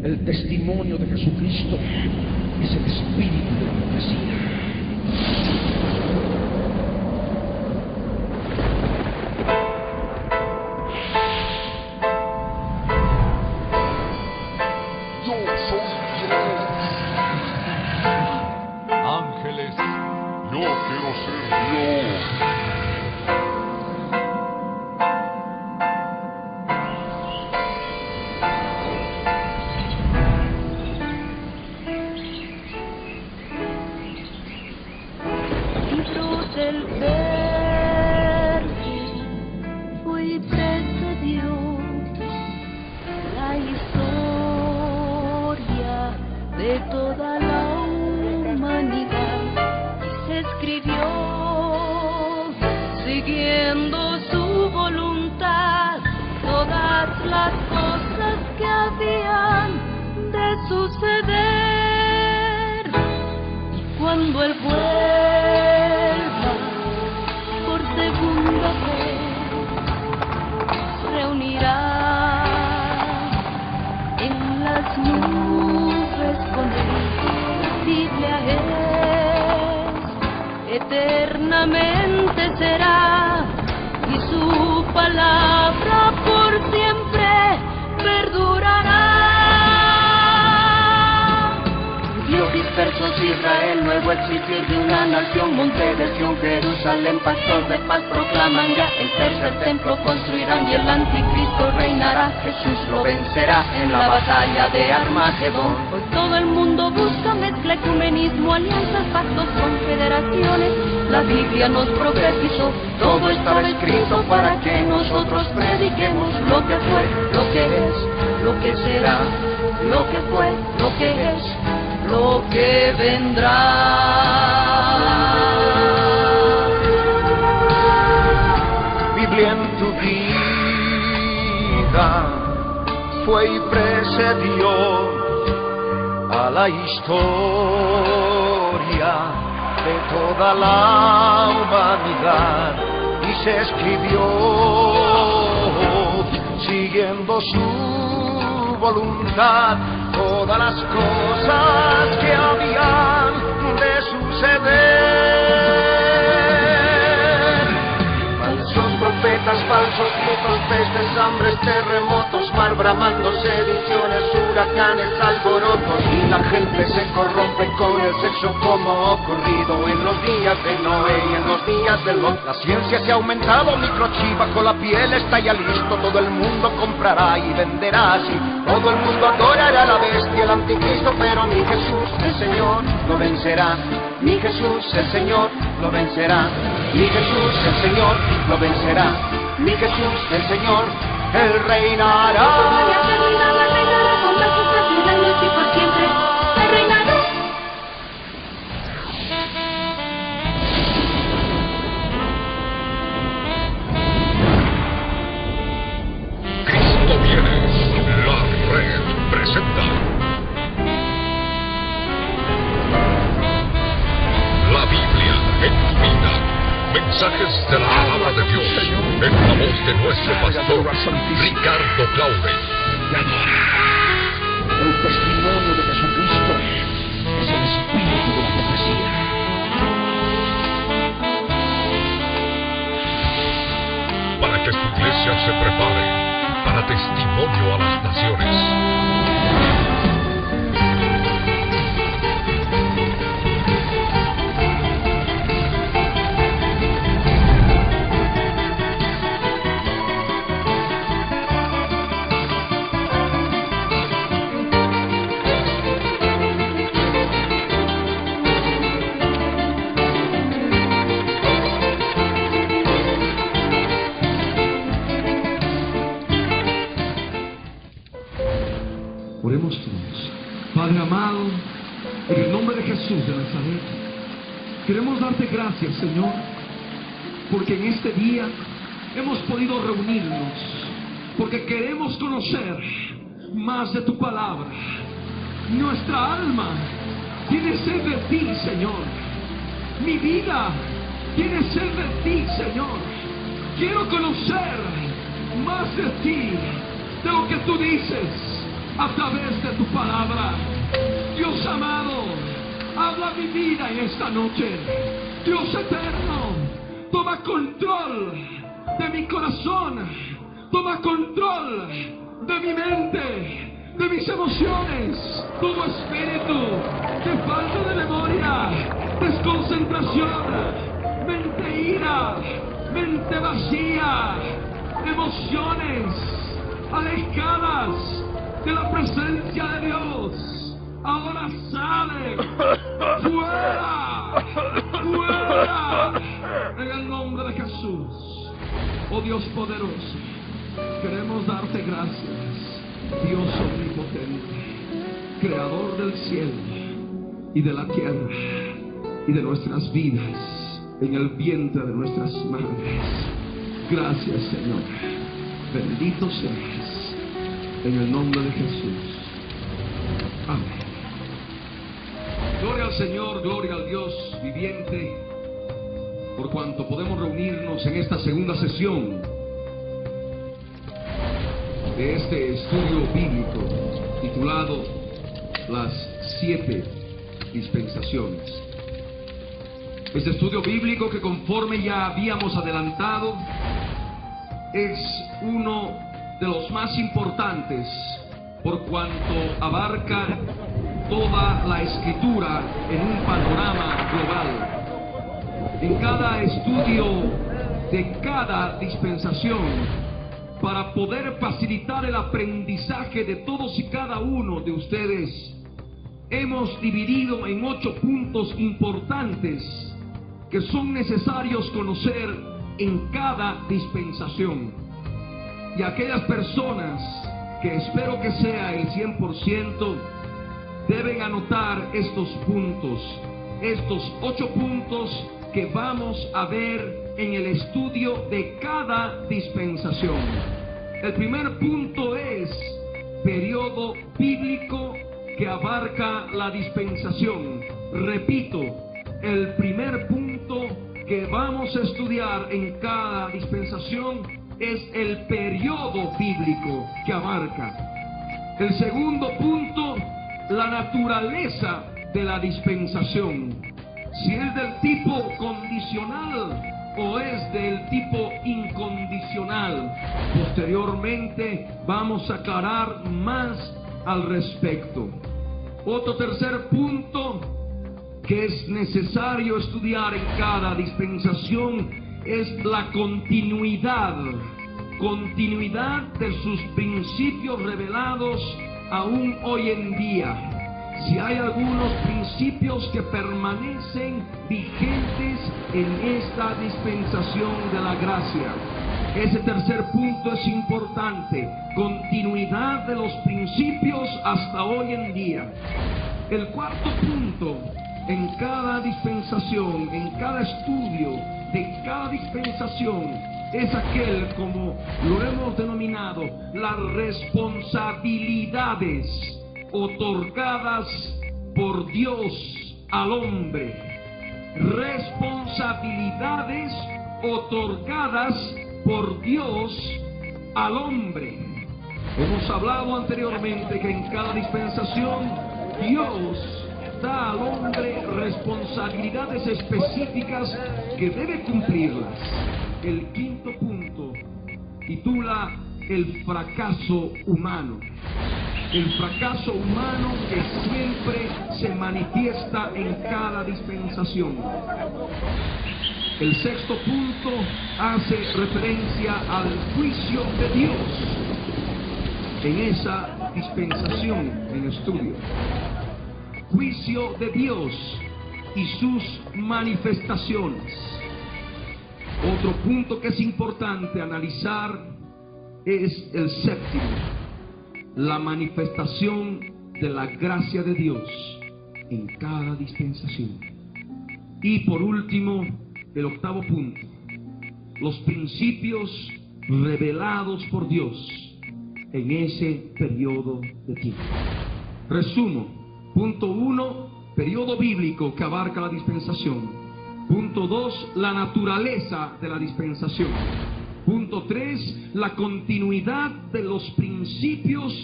El testimonio de Jesucristo es el espíritu de la profecía. Ángeles, yo quiero ser Dios. Libro del Verbo fue y precedió la historia de toda la humanidad y se escribió siguiendo su voluntad todas las cosas que habían de suceder. Cuando Él vuelva por segunda vez, reunirá en las nubes con Él. La Biblia es, eternamente será, y su palabra por siempre perdurará. Dios dispersos Israel, nuevo existir de una nación, monte de Sión, Jerusalén, pastor de paz proclaman ya, el tercer templo construirán y el anticristo reinará. Jesús lo vencerá en la batalla de Armagedón. Hoy todo el mundo busca mezcla, ecumenismo, alianzas, pactos, confederaciones. La Biblia nos profetizó, todo estaba escrito para que nosotros prediquemos lo que fue, lo que es, lo que será, lo que fue, lo que es, lo que vendrá. Biblia en tu vida fue y precedió a la historia de toda la humanidad y se escribió siguiendo su voluntad todas las cosas que habían de suceder. Falsos profetas, falsos mitos, pestes, hambres, terremotos, mar bramando, sediciones, huracanes, alborotos, y la gente se corrompe con el sexo como ocurrido en los días de Noé y en los días de Lot. La ciencia se ha aumentado, microchip bajo la piel está ya listo, todo el mundo comprará y venderá así. Todo el mundo adorará a la bestia, el anticristo, pero mi Jesús, el Señor, lo vencerá. Mi Jesús, el Señor, lo vencerá. Mi Jesús, el Señor, lo vencerá. Mi Jesús, el Señor, Él reinará. Reinará con majestad 1000 años y por siempre. Él reinará. Cristo viene. La Red presenta la Biblia en tu vida. Mensajes de la palabra de Dios en la voz de nuestro pastor Ricardo Claure. El testimonio de Jesucristo es el espíritu de la profecía. Para que tu iglesia se prepare para testimonio a las naciones. Oremos todos. Padre amado, en el nombre de Jesús de Nazaret, queremos darte gracias, Señor, porque en este día hemos podido reunirnos, porque queremos conocer más de tu palabra. Nuestra alma tiene sed de ti, Señor. Mi vida tiene sed de ti, Señor. Quiero conocer más de ti, de lo que tú dices, a través de tu palabra. Dios amado, habla mi vida en esta noche. Dios eterno, toma control de mi corazón, toma control de mi mente, de mis emociones. Todo espíritu de falta de memoria, desconcentración, mente ira, mente vacía, emociones alejadas de la presencia de Dios, ahora sale fuera, fuera, en el nombre de Jesús. Oh Dios poderoso, queremos darte gracias, Dios omnipotente, creador del cielo y de la tierra y de nuestras vidas en el vientre de nuestras madres. Gracias, Señor. Bendito seas en el nombre de Jesús. Amén. Gloria al Señor, gloria al Dios viviente, por cuanto podemos reunirnos en esta segunda sesión de este estudio bíblico titulado Las 7 dispensaciones. Este estudio bíblico, que conforme ya habíamos adelantado, es uno de los más importantes por cuanto abarca toda la escritura en un panorama global. En cada estudio de cada dispensación, para poder facilitar el aprendizaje de todos y cada uno de ustedes, hemos dividido en 8 puntos importantes que son necesarios conocer en cada dispensación. Y aquellas personas, que espero que sea el 100%, deben anotar estos puntos, estos 8 puntos que vamos a ver en el estudio de cada dispensación. El primer punto es periodo bíblico que abarca la dispensación. Repito, el primer punto que vamos a estudiar en cada dispensación es el periodo bíblico que abarca. El segundo punto, la naturaleza de la dispensación. Si es del tipo condicional o es del tipo incondicional. Posteriormente vamos a aclarar más al respecto. Otro tercer punto que es necesario estudiar en cada dispensación es la continuidad de sus principios revelados aún hoy en día. Si hay algunos principios que permanecen vigentes en esta dispensación de la gracia. Ese tercer punto es importante, continuidad de los principios hasta hoy en día. El cuarto punto, en cada dispensación, en cada estudio de cada dispensación, es aquel, como lo hemos denominado, las responsabilidades otorgadas por Dios al hombre. Responsabilidades otorgadas por Dios al hombre. Hemos hablado anteriormente que en cada dispensación Dios da al hombre responsabilidades específicas que debe cumplirlas. El quinto punto titula el fracaso humano. El fracaso humano que siempre se manifiesta en cada dispensación. El sexto punto hace referencia al juicio de Dios en esa dispensación en estudio. Juicio de Dios y sus manifestaciones. Otro punto que es importante analizar es el séptimo, la manifestación de la gracia de Dios en cada dispensación. Y por último, el octavo punto, los principios revelados por Dios en ese periodo de tiempo. Resumo. Punto 1, periodo bíblico que abarca la dispensación. Punto 2, la naturaleza de la dispensación. Punto 3, la continuidad de los principios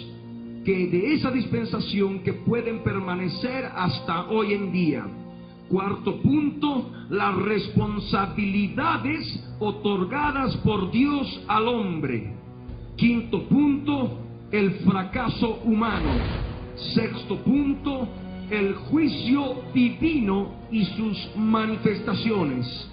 que de esa dispensación que pueden permanecer hasta hoy en día. Cuarto punto, las responsabilidades otorgadas por Dios al hombre. Quinto punto, el fracaso humano. Sexto punto, el juicio divino y sus manifestaciones.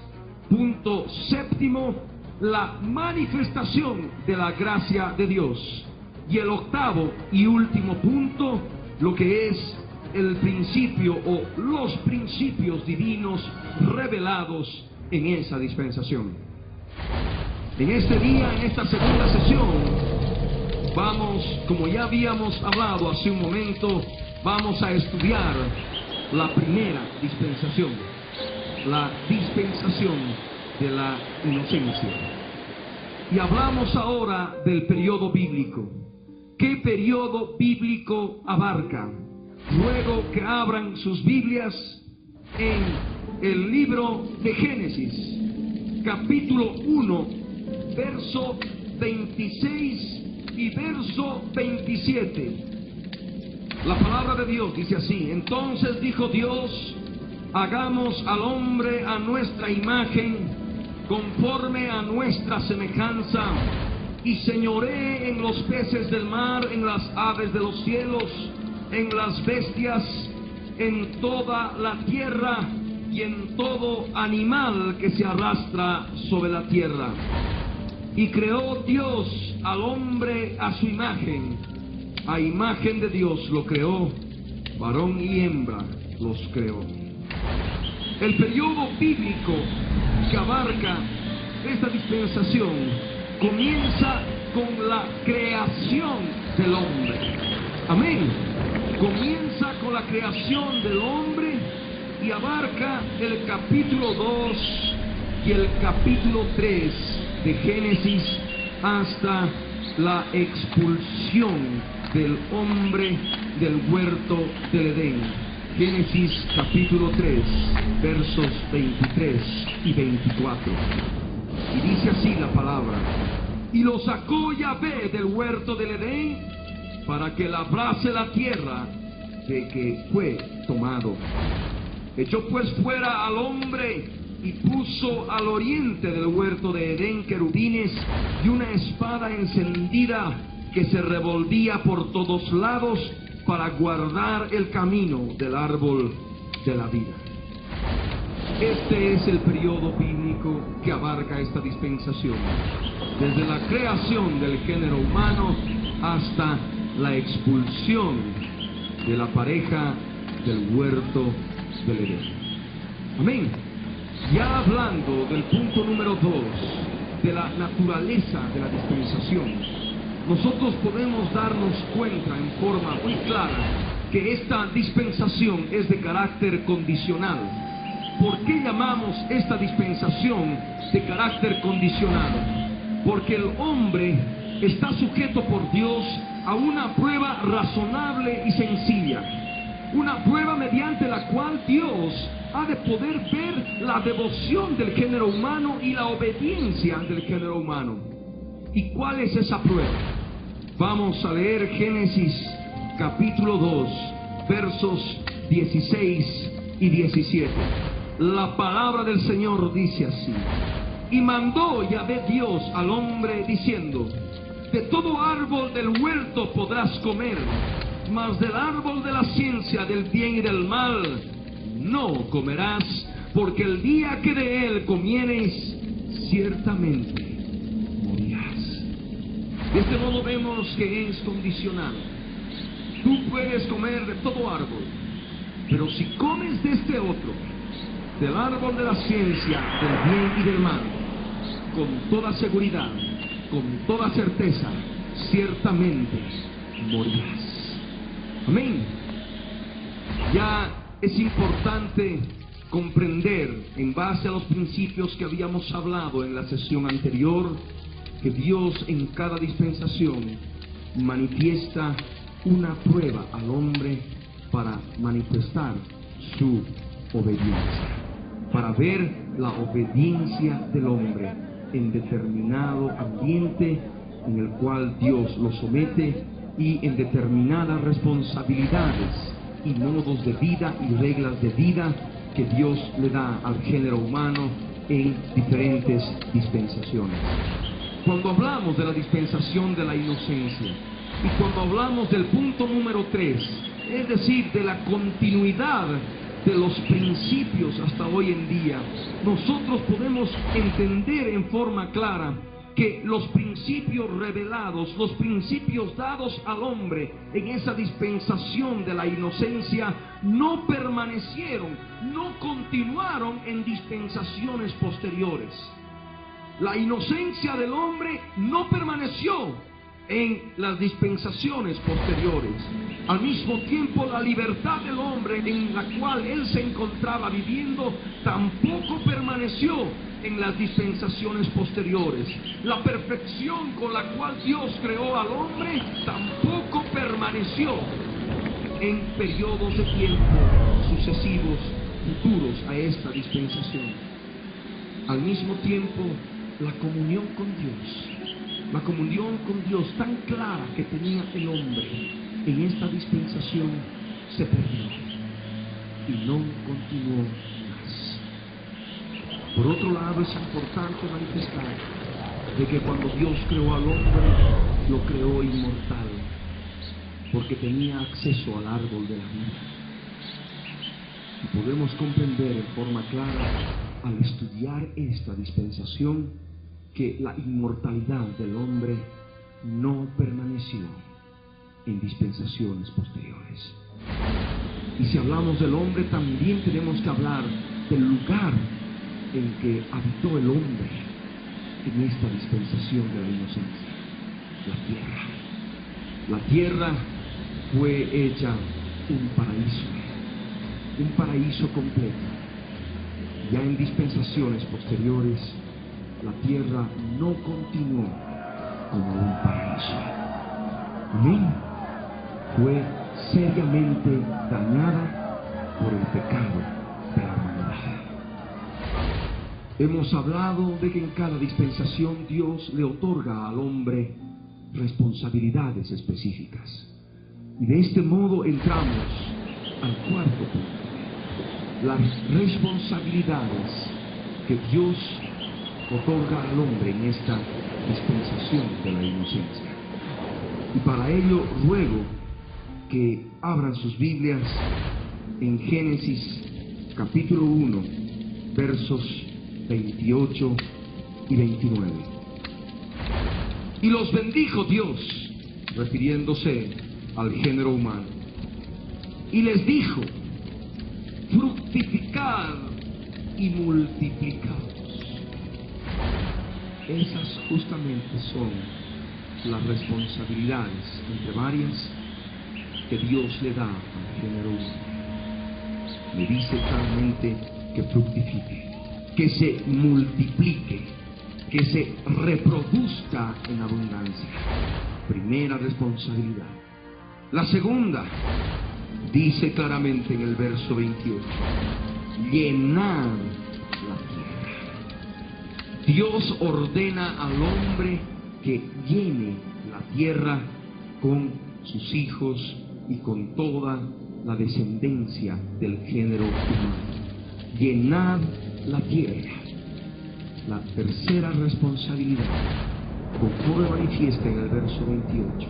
Punto séptimo, la manifestación de la gracia de Dios. Y el octavo y último punto, lo que es el principio o los principios divinos revelados en esa dispensación. En este día, en esta segunda sesión, vamos, como ya habíamos hablado hace un momento, vamos a estudiar la primera dispensación, la dispensación de la inocencia. Y hablamos ahora del periodo bíblico. ¿Qué periodo bíblico abarca? Luego que abran sus Biblias en el libro de Génesis, capítulo 1, verso 26 y verso 27. La palabra de Dios dice así: entonces dijo Dios, hagamos al hombre a nuestra imagen, conforme a nuestra semejanza, y señoree en los peces del mar, en las aves de los cielos, en las bestias, en toda la tierra y en todo animal que se arrastra sobre la tierra. Y creó Dios al hombre a su imagen, a imagen de Dios lo creó, varón y hembra los creó. El periodo bíblico que abarca esta dispensación comienza con la creación del hombre. Amén. Comienza con la creación del hombre y abarca el capítulo 2 y el capítulo 3 de Génesis hasta la expulsión del hombre del huerto del Edén. Génesis capítulo 3, versos 23 y 24. Y dice así la palabra: y lo sacó Yahvé del huerto del Edén para que labrase la tierra de que fue tomado. Echó pues fuera al hombre y puso al oriente del huerto de Edén querubines y una espada encendida que se revolvía por todos lados para guardar el camino del árbol de la vida. Este es el periodo bíblico que abarca esta dispensación, desde la creación del género humano hasta la expulsión de la pareja del huerto del Edén. Amén. Ya hablando del punto número 2, de la naturaleza de la dispensación, nosotros podemos darnos cuenta en forma muy clara que esta dispensación es de carácter condicional. ¿Por qué llamamos esta dispensación de carácter condicional? Porque el hombre está sujeto por Dios a una prueba razonable y sencilla, una prueba mediante la cual Dios ha de poder ver la devoción del género humano y la obediencia del género humano. ¿Y cuál es esa prueba? Vamos a leer Génesis capítulo 2, versos 16 y 17. La palabra del Señor dice así: y mandó Yahvé Dios al hombre diciendo: de todo árbol del huerto podrás comer, mas del árbol de la ciencia del bien y del mal no comerás, porque el día que de él comieres, ciertamente morirás. De este modo vemos que es condicional. Tú puedes comer de todo árbol, pero si comes de este otro, del árbol de la ciencia del bien y del mal, con toda seguridad, con toda certeza, ciertamente morirás. Amén. Ya es importante comprender, en base a los principios que habíamos hablado en la sesión anterior, que Dios en cada dispensación manifiesta una prueba al hombre para manifestar su obediencia, para ver la obediencia del hombre en determinado ambiente en el cual Dios lo somete y en determinadas responsabilidades y modos de vida y reglas de vida que Dios le da al género humano en diferentes dispensaciones. Cuando hablamos de la dispensación de la inocencia y cuando hablamos del punto número 3, es decir, de la continuidad de los principios hasta hoy en día, nosotros podemos entender en forma clara que los principios revelados, los principios dados al hombre en esa dispensación de la inocencia no permanecieron, no continuaron en dispensaciones posteriores. La inocencia del hombre no permaneció en las dispensaciones posteriores. Al mismo tiempo, la libertad del hombre en la cual él se encontraba viviendo tampoco permaneció en las dispensaciones posteriores. La perfección con la cual Dios creó al hombre tampoco permaneció en periodos de tiempo sucesivos, futuros a esta dispensación. Al mismo tiempo, la comunión con Dios tan clara que tenía el hombre en esta dispensación se perdió y no continuó más. Por otro lado, es importante manifestar de que cuando Dios creó al hombre, lo creó inmortal, porque tenía acceso al árbol de la vida. Y podemos comprender en forma clara, al estudiar esta dispensación, que la inmortalidad del hombre no permaneció en dispensaciones posteriores. Y si hablamos del hombre, también tenemos que hablar del lugar en que habitó el hombre en esta dispensación de la inocencia: la tierra. La tierra fue hecha un paraíso completo. Ya en dispensaciones posteriores, la tierra no continuó como un paraíso. Amén. Fue seriamente dañada por el pecado de la humanidad. Hemos hablado de que en cada dispensación Dios le otorga al hombre responsabilidades específicas. Y de este modo entramos al cuarto punto: las responsabilidades que Dios otorga al hombre en esta dispensación de la inocencia. Y para ello ruego que abran sus Biblias en Génesis capítulo 1, versos 28 y 29. Y los bendijo Dios, refiriéndose al género humano, y les dijo: fructificad y multiplicaos. Esas justamente son las responsabilidades, entre varias, que Dios le da al género humano. Le dice claramente que fructifique, que se multiplique, que se reproduzca en abundancia. Primera responsabilidad. La segunda, dice claramente en el verso 28, llenad la tierra. Dios ordena al hombre que llene la tierra con sus hijos y con toda la descendencia del género humano. Llenad la tierra. La tercera responsabilidad, conforme manifiesta en el verso 28,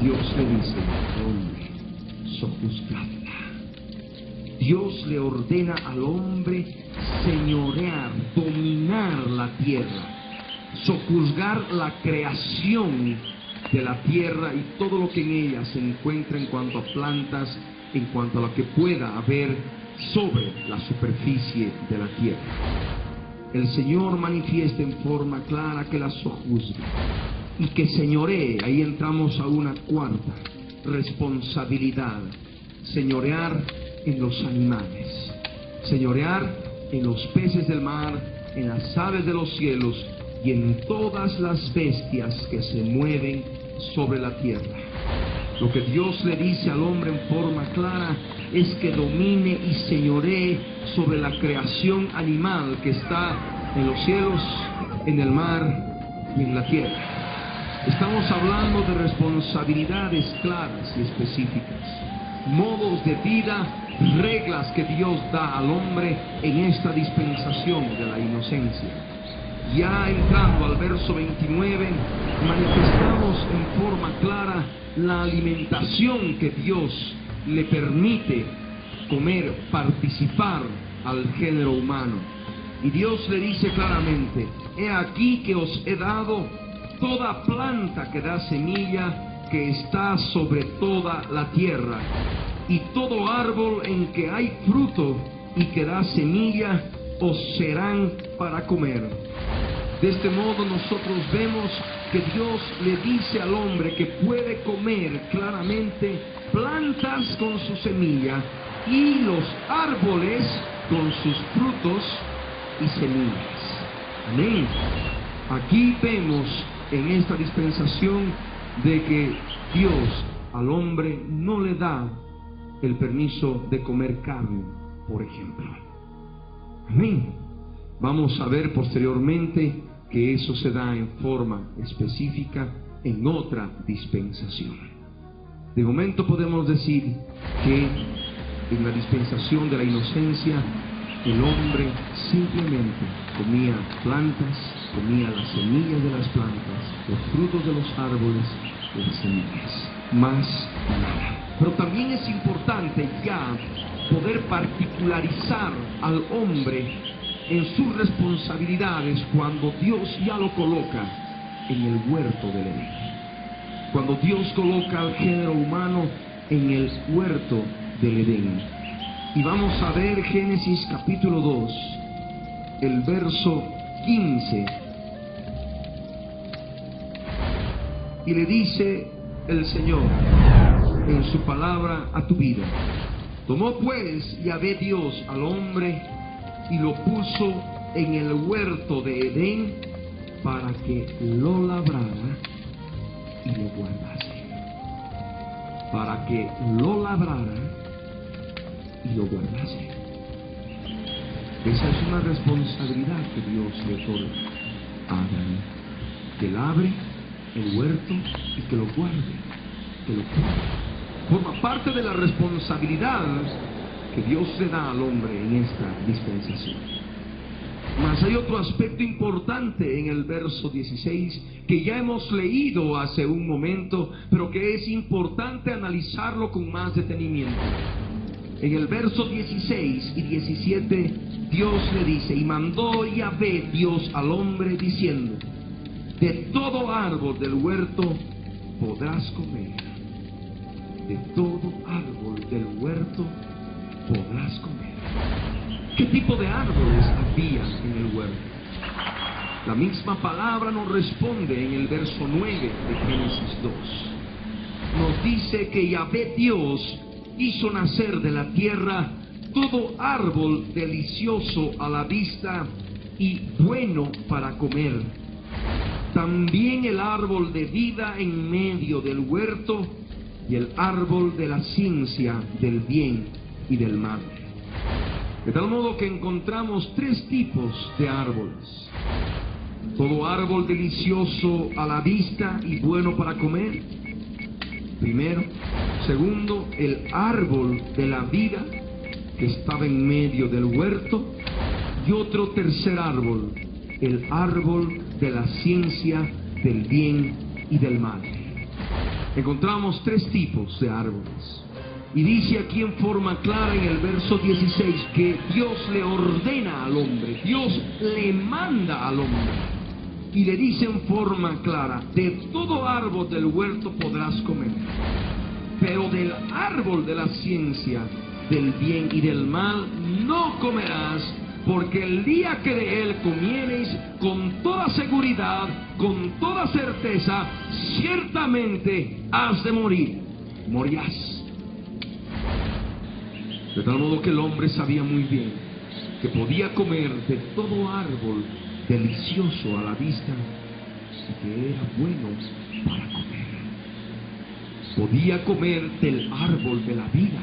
Dios le dice al hombre: sojuzgadla. Dios le ordena al hombre señorear, dominar la tierra, sojuzgar la creación de la tierra y todo lo que en ella se encuentra en cuanto a plantas, en cuanto a lo que pueda haber sobre la superficie de la tierra. El Señor manifiesta en forma clara que la sojuzgue y que señoree. Ahí entramos a una cuarta responsabilidad: señorear en los animales, señorear en los peces del mar, en las aves de los cielos y en todas las bestias que se mueven sobre la tierra. Lo que Dios le dice al hombre en forma clara es que domine y señoree sobre la creación animal que está en los cielos, en el mar y en la tierra. Estamos hablando de responsabilidades claras y específicas, modos de vida, reglas que Dios da al hombre en esta dispensación de la inocencia. Ya entrando al verso 29, manifestamos en forma clara la alimentación que Dios le permite comer, participar al género humano. Y Dios le dice claramente: he aquí que os he dado toda planta que da semilla que está sobre toda la tierra, y todo árbol en que hay fruto y que da semilla os serán para comer. De este modo nosotros vemos que Dios le dice al hombre que puede comer claramente plantas con su semilla y los árboles con sus frutos y semillas. Amén. Aquí vemos en esta dispensación de que Dios al hombre no le da el permiso de comer carne, por ejemplo. Amén. Vamos a ver posteriormente que eso se da en forma específica en otra dispensación. De momento podemos decir que en la dispensación de la inocencia el hombre simplemente comía plantas, comía las semillas de las plantas, los frutos de los árboles, las semillas, más nada. Pero también es importante ya poder particularizar al hombre en sus responsabilidades cuando Dios ya lo coloca en el huerto del Edén. Cuando Dios coloca al género humano en el huerto del Edén. Y vamos a ver Génesis capítulo 2, el verso 15. Y le dice el Señor en su palabra a tu vida: tomó pues Yahvé Dios al hombre y lo puso en el huerto de Edén para que lo labrara y lo guardase. Para que lo labrara y lo guardase. Esa es una responsabilidad que Dios le otorga a Adán: que labre el huerto y que lo guarde, que lo cuide. Forma parte de la responsabilidad que Dios le da al hombre en esta dispensación. Mas hay otro aspecto importante en el verso 16 que ya hemos leído hace un momento, pero que es importante analizarlo con más detenimiento. En el verso 16 y 17 Dios le dice: y mandó Yahvé Dios al hombre diciendo: de todo árbol del huerto podrás comer, de todo árbol del huerto podrás comer. ¿Qué tipo de árboles había en el huerto? La misma palabra nos responde en el verso 9 de Génesis 2. Nos dice que Yahvé Dios hizo nacer de la tierra todo árbol delicioso a la vista y bueno para comer. También el árbol de vida en medio del huerto y el árbol de la ciencia del bien y del mal. De tal modo que encontramos tres tipos de árboles: todo árbol delicioso a la vista y bueno para comer, primero. Segundo, el árbol de la vida que estaba en medio del huerto. Y otro tercer árbol, el árbol de la ciencia del bien y del mal. Encontramos tres tipos de árboles. Y dice aquí en forma clara en el verso 16 que Dios le ordena al hombre, Dios le manda al hombre. Y le dice en forma clara: de todo árbol del huerto podrás comer, pero del árbol de la ciencia del bien y del mal no comerás, porque el día que de él comiereis, con toda seguridad, con toda certeza, ciertamente has de morir, morirás. De tal modo que el hombre sabía muy bien que podía comer de todo árbol delicioso a la vista y que era bueno para comer. Podía comer del árbol de la vida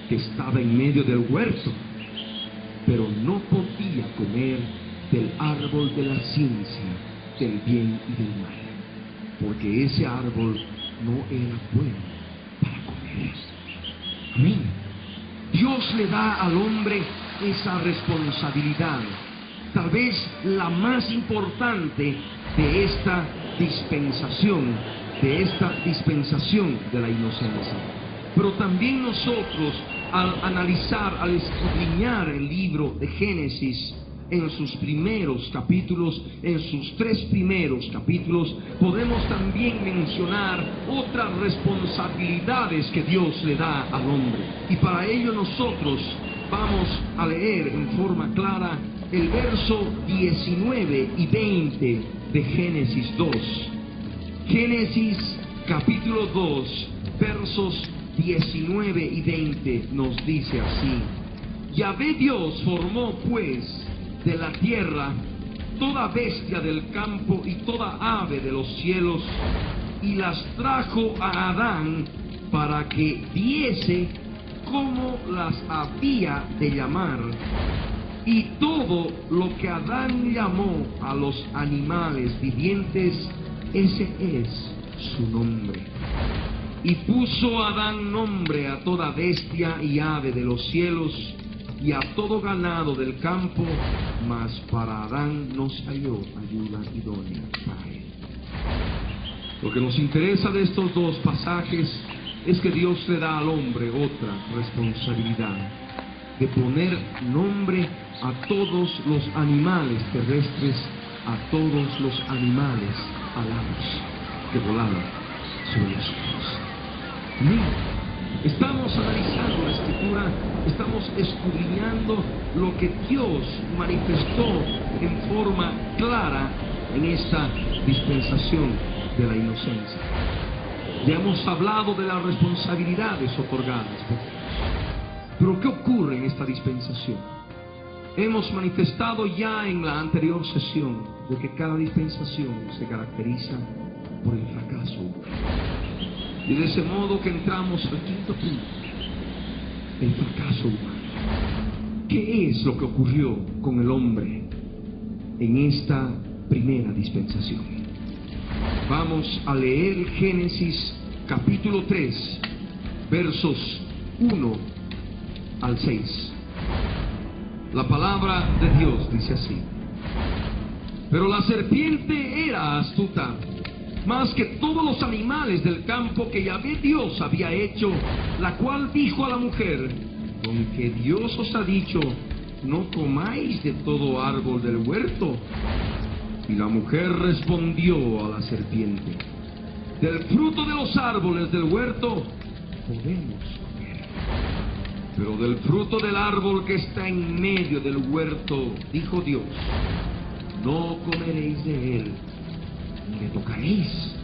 que estaba en medio del huerto, pero no podía comer del árbol de la ciencia del bien y del mal. porque ese árbol no era bueno para comer. Amén. Dios le da al hombre esa responsabilidad, tal vez la más importante de esta dispensación de la inocencia. Pero también nosotros, al analizar, al escudriñar el libro de Génesis, en sus primeros capítulos, en sus 3 primeros capítulos, podemos también mencionar otras responsabilidades que Dios le da al hombre. Y para ello nosotros vamos a leer en forma clara el verso 19 y 20 de Génesis 2. Génesis capítulo 2, versos 19 y 20 nos dice así: Yahvé Dios formó pues de la tierra toda bestia del campo y toda ave de los cielos, y las trajo a Adán para que viese cómo las había de llamar. Y todo lo que Adán llamó a los animales vivientes, ese es su nombre. Y puso Adán nombre a toda bestia y ave de los cielos, y a todo ganado del campo, mas para Adán no halló ayuda idónea para él. Lo que nos interesa de estos dos pasajes es que Dios le da al hombre otra responsabilidad, de poner nombre a todos los animales terrestres, a todos los animales alados que volaban sobre los cielos. Estamos analizando la Escritura, estamos escudriñando lo que Dios manifestó en forma clara en esta dispensación de la inocencia. Ya hemos hablado de las responsabilidades otorgadas por Dios. Pero ¿qué ocurre en esta dispensación? Hemos manifestado ya en la anterior sesión de que cada dispensación se caracteriza por el fracaso. Y de ese modo que entramos al quinto punto, el fracaso humano. ¿Qué es lo que ocurrió con el hombre en esta primera dispensación? Vamos a leer Génesis capítulo 3, versos 1 al 6. La palabra de Dios dice así: Pero la serpiente era astuta, más que todos los animales del campo que Yahvé Dios había hecho, la cual dijo a la mujer: Con que Dios os ha dicho, no comáis de todo árbol del huerto. Y la mujer respondió a la serpiente: Del fruto de los árboles del huerto podemos comer, pero del fruto del árbol que está en medio del huerto, dijo Dios, no comeréis de él, ni le tocaréis,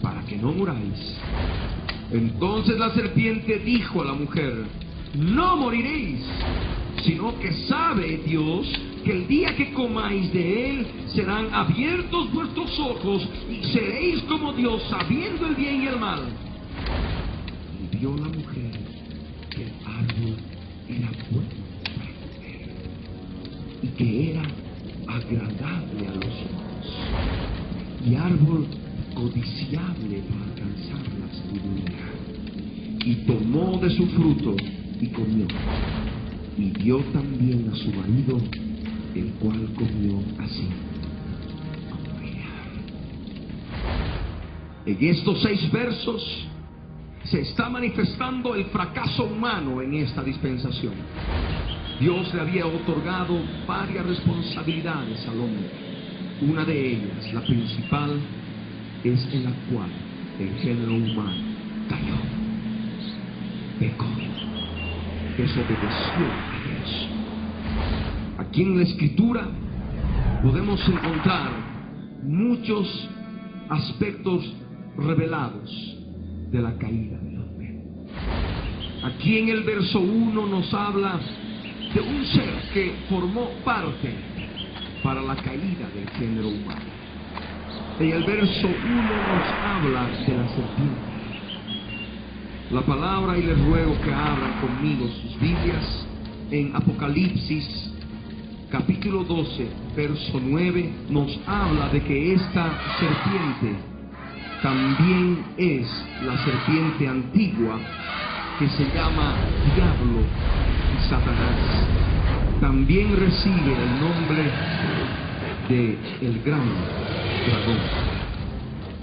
para que no muráis. Entonces la serpiente dijo a la mujer: No moriréis, sino que sabe Dios que el día que comáis de él, serán abiertos vuestros ojos, y seréis como Dios, sabiendo el bien y el mal. Y vio la mujer que el árbol era bueno para comer, y que era agradable a los ojos, y árbol codiciable para alcanzar la sabiduría. Y tomó de su fruto y comió, y dio también a su marido, el cual comió así como ella. En estos 6 versos se está manifestando el fracaso humano en esta dispensación. Dios le había otorgado varias responsabilidades al hombre. Una de ellas, la principal, es en la cual el género humano cayó, pecó, desobedeció a Dios. Aquí en la Escritura podemos encontrar muchos aspectos revelados de la caída del hombre. Aquí en el verso 1 nos habla de un ser que formó parte para la caída del género humano. En el verso 1 nos habla de la serpiente. La palabra, y les ruego que abran conmigo sus Biblias, en Apocalipsis capítulo 12, verso 9, nos habla de que esta serpiente también es la serpiente antigua que se llama Diablo y Satanás. También recibe el nombre de el gran dragón.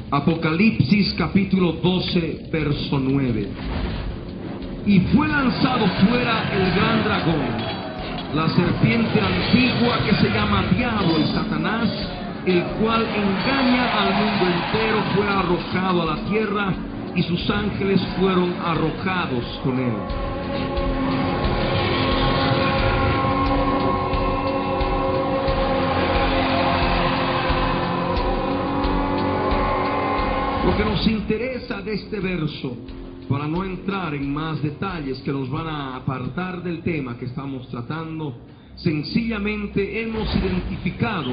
Apocalipsis capítulo 12, verso 9. Y fue lanzado fuera el gran dragón, la serpiente antigua que se llama Diablo y Satanás, el cual engaña al mundo entero. Fue arrojado a la tierra y sus ángeles fueron arrojados con él. Lo que nos interesa de este verso, para no entrar en más detalles que nos van a apartar del tema que estamos tratando, sencillamente hemos identificado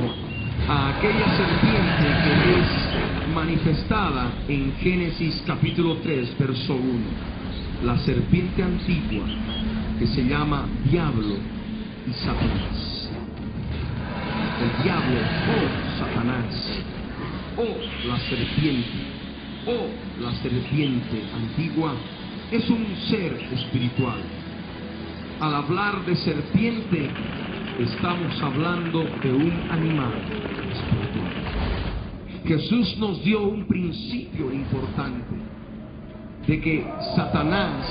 a aquella serpiente que es manifestada en Génesis capítulo 3, verso 1. La serpiente antigua que se llama Diablo y Satanás. El diablo o Satanás o la serpiente o la serpiente antigua es un ser espiritual. Al hablar de serpiente, estamos hablando de un animal espiritual. Jesús nos dio un principio importante de que Satanás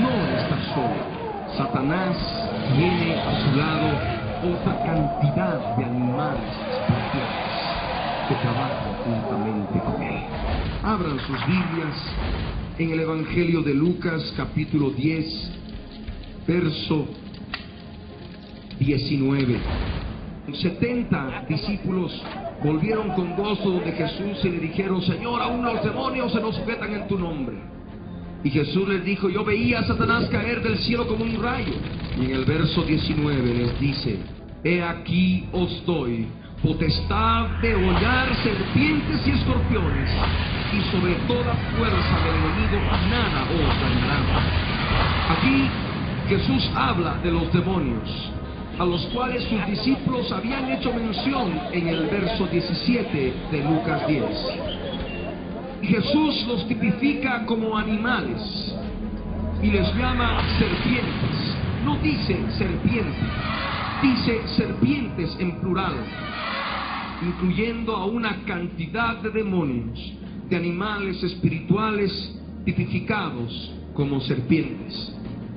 no está solo. Satanás tiene a su lado otra cantidad de animales espirituales que trabajan juntamente con él. Abran sus Biblias en el Evangelio de Lucas capítulo 10, verso 19. 70 discípulos volvieron con gozo de Jesús y le dijeron: Señor, aún los demonios se nos sujetan en tu nombre. Y Jesús les dijo: yo veía a Satanás caer del cielo como un rayo. Y en el verso 19 les dice: he aquí os doy potestad de hollar serpientes y escorpiones, y sobre toda fuerza del enemigo nada os dañará. Aquí Jesús habla de los demonios, a los cuales sus discípulos habían hecho mención en el verso 17 de Lucas 10. Y Jesús los tipifica como animales y les llama serpientes. No dice serpiente, dice serpientes en plural, incluyendo a una cantidad de demonios, de animales espirituales tipificados como serpientes.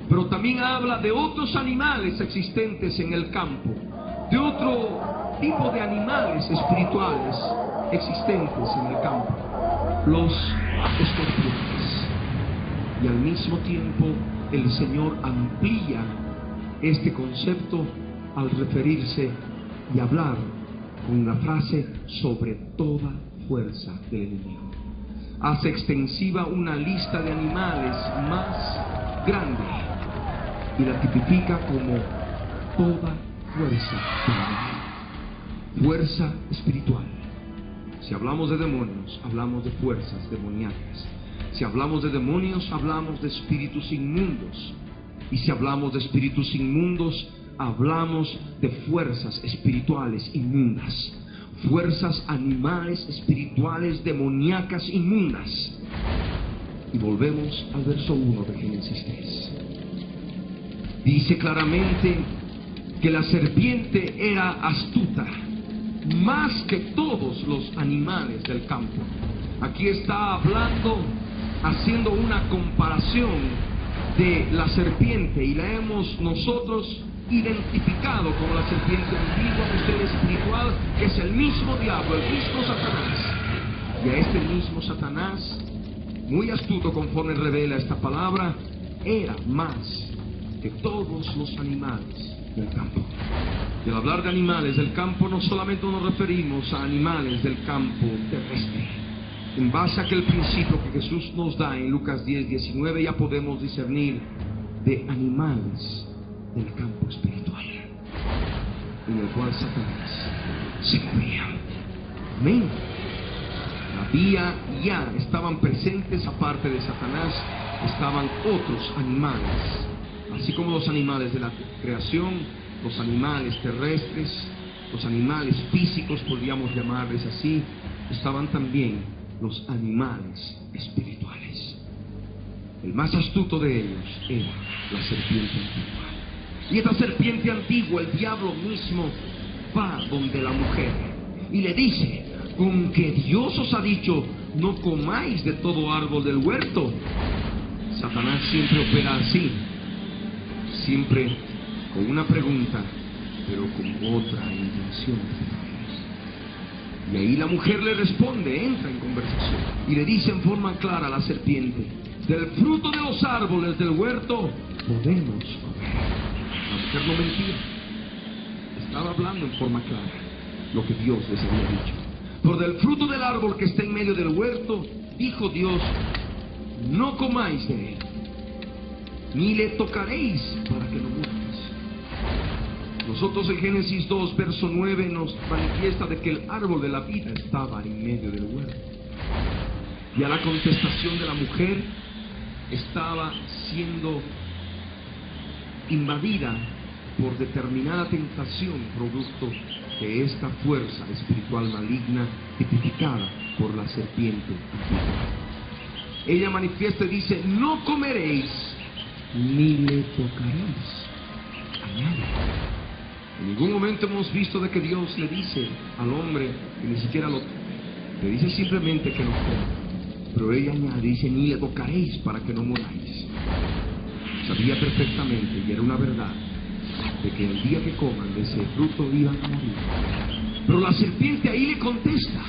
Pero también habla de otros animales existentes en el campo, de otro tipo de animales espirituales existentes en el campo, los escorpiones. Y al mismo tiempo el Señor amplía este concepto al referirse y hablar con una frase sobre toda fuerza del enemigo. Hace extensiva una lista de animales más grande y la tipifica como toda fuerza del enemigo. Fuerza espiritual. Si hablamos de demonios, hablamos de fuerzas demoníacas. Si hablamos de demonios, hablamos de espíritus inmundos. Y si hablamos de espíritus inmundos, hablamos de fuerzas espirituales inmundas, fuerzas animales espirituales demoníacas inmundas. Y volvemos al verso 1 de Génesis 3. Dice claramente que la serpiente era astuta, más que todos los animales del campo. Aquí está hablando, haciendo una comparación de la serpiente, y la hemos nosotros identificado como la serpiente antigua, un ser espiritual que es el mismo diablo, el mismo Satanás. Y a este mismo Satanás, muy astuto conforme revela esta palabra, era más que todos los animales del campo. Y al hablar de animales del campo, no solamente nos referimos a animales del campo terrestre. En base a aquel principio que Jesús nos da en Lucas 10, 19, ya podemos discernir de animales del campo espiritual, en el cual Satanás se movía. Amén. Ya estaban presentes, aparte de Satanás, estaban otros animales, así como los animales de la creación, los animales terrestres, los animales físicos, podríamos llamarles así, estaban también los animales espirituales. El más astuto de ellos era la serpiente antigua. Y esta serpiente antigua, el diablo mismo, va donde la mujer y le dice: con que Dios os ha dicho, no comáis de todo árbol del huerto. Satanás siempre opera así, siempre con una pregunta, pero con otra intención. Y ahí la mujer le responde, entra en conversación y le dice en forma clara a la serpiente: del fruto de los árboles del huerto podemos comer. La mujer no mentía, estaba hablando en forma clara lo que Dios les había dicho. Pero del fruto del árbol que está en medio del huerto, dijo Dios, no comáis de él, ni le tocaréis para que no muráis. Nosotros en Génesis 2, verso 9 nos manifiesta de que el árbol de la vida estaba en medio del huerto. Y a la contestación de la mujer estaba siendo invadida por determinada tentación, producto de esta fuerza espiritual maligna tipificada por la serpiente antigua. Ella manifiesta y dice, no comeréis ni le tocaréis. Añade. En ningún momento hemos visto de que Dios le dice al hombre que ni siquiera lo toque. Le dice simplemente que lo coma. Pero ella añade, dice, ni le tocaréis para que no muráis. Sabía perfectamente, y era una verdad, de que el día que coman de ese fruto iban a morir. Pero la serpiente ahí le contesta.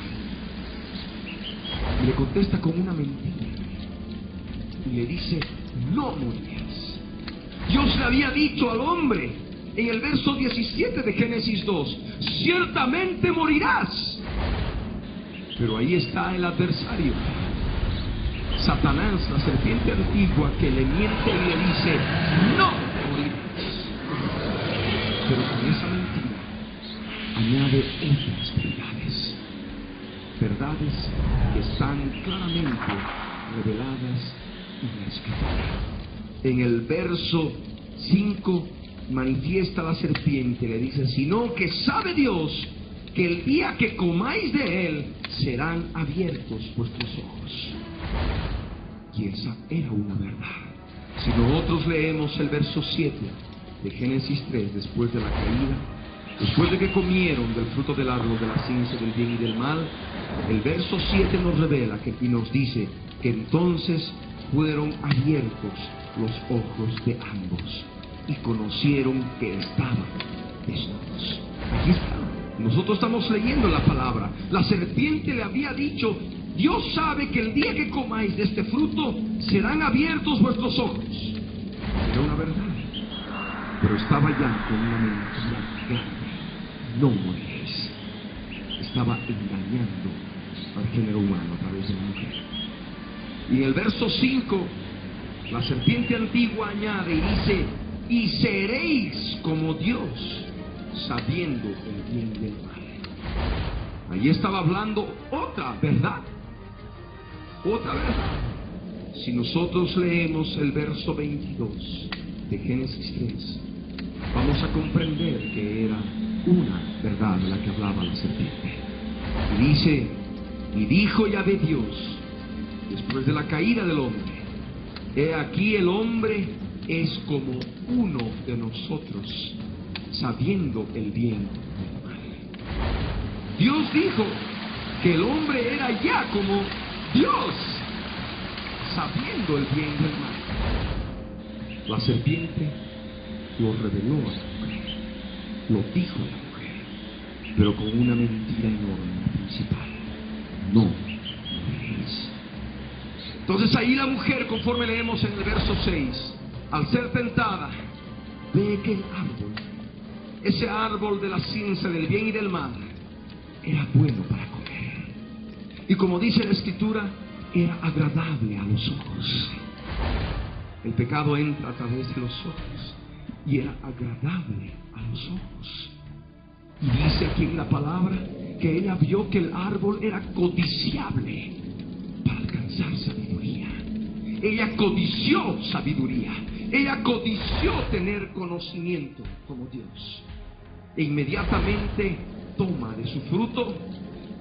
Y le contesta con una mentira. Y le dice, no morirás. Dios le había dicho al hombre en el verso 17 de Génesis 2, ciertamente morirás. Pero ahí está el adversario, Satanás, la serpiente antigua, que le miente y le dice, no morirás. Pero con esa mentira añade otras verdades que están claramente reveladas en la Escritura. En el verso 5 manifiesta la serpiente, le dice, sino que sabe Dios que el día que comáis de él serán abiertos vuestros ojos. Y esa era una verdad. Si nosotros leemos el verso 7 de Génesis 3, después de la caída, después de que comieron del fruto del árbol de la ciencia del bien y del mal, el verso 7 nos revela y nos dice que entonces fueron abiertos los ojos de ambos y conocieron que estaban desnudos. Aquí está. Nosotros estamos leyendo la palabra. La serpiente le había dicho, Dios sabe que el día que comáis de este fruto serán abiertos vuestros ojos. Era una verdad, pero estaba ya con una mentira grande. No moriréis. Estaba engañando al género humano a través de la mujer. Y en el verso 5, la serpiente antigua añade y dice, y seréis como Dios, sabiendo el bien y el mal. Allí estaba hablando otra verdad. Otra verdad. Si nosotros leemos el verso 22 de Génesis 3, vamos a comprender que era una verdad de la que hablaba la serpiente. Y dice, y dijo Yahvé Dios, después de la caída del hombre, he aquí el hombre es como uno de nosotros, sabiendo el bien y el mal. Dios dijo que el hombre era ya como Dios, sabiendo el bien y el mal. La serpiente lo reveló a la mujer, lo dijo a la mujer, pero con una mentira enorme, la principal. No moriréis. Entonces ahí la mujer, conforme leemos en el verso 6, al ser tentada, ve que el árbol, ese árbol de la ciencia del bien y del mal, era bueno para comer. Y como dice la Escritura, era agradable a los ojos. El pecado entra a través de los ojos y era agradable a los ojos. Y dice aquí en la palabra que ella vio que el árbol era codiciable para alcanzar sabiduría. Ella codició sabiduría. Ella codició tener conocimiento como Dios. E inmediatamente toma de su fruto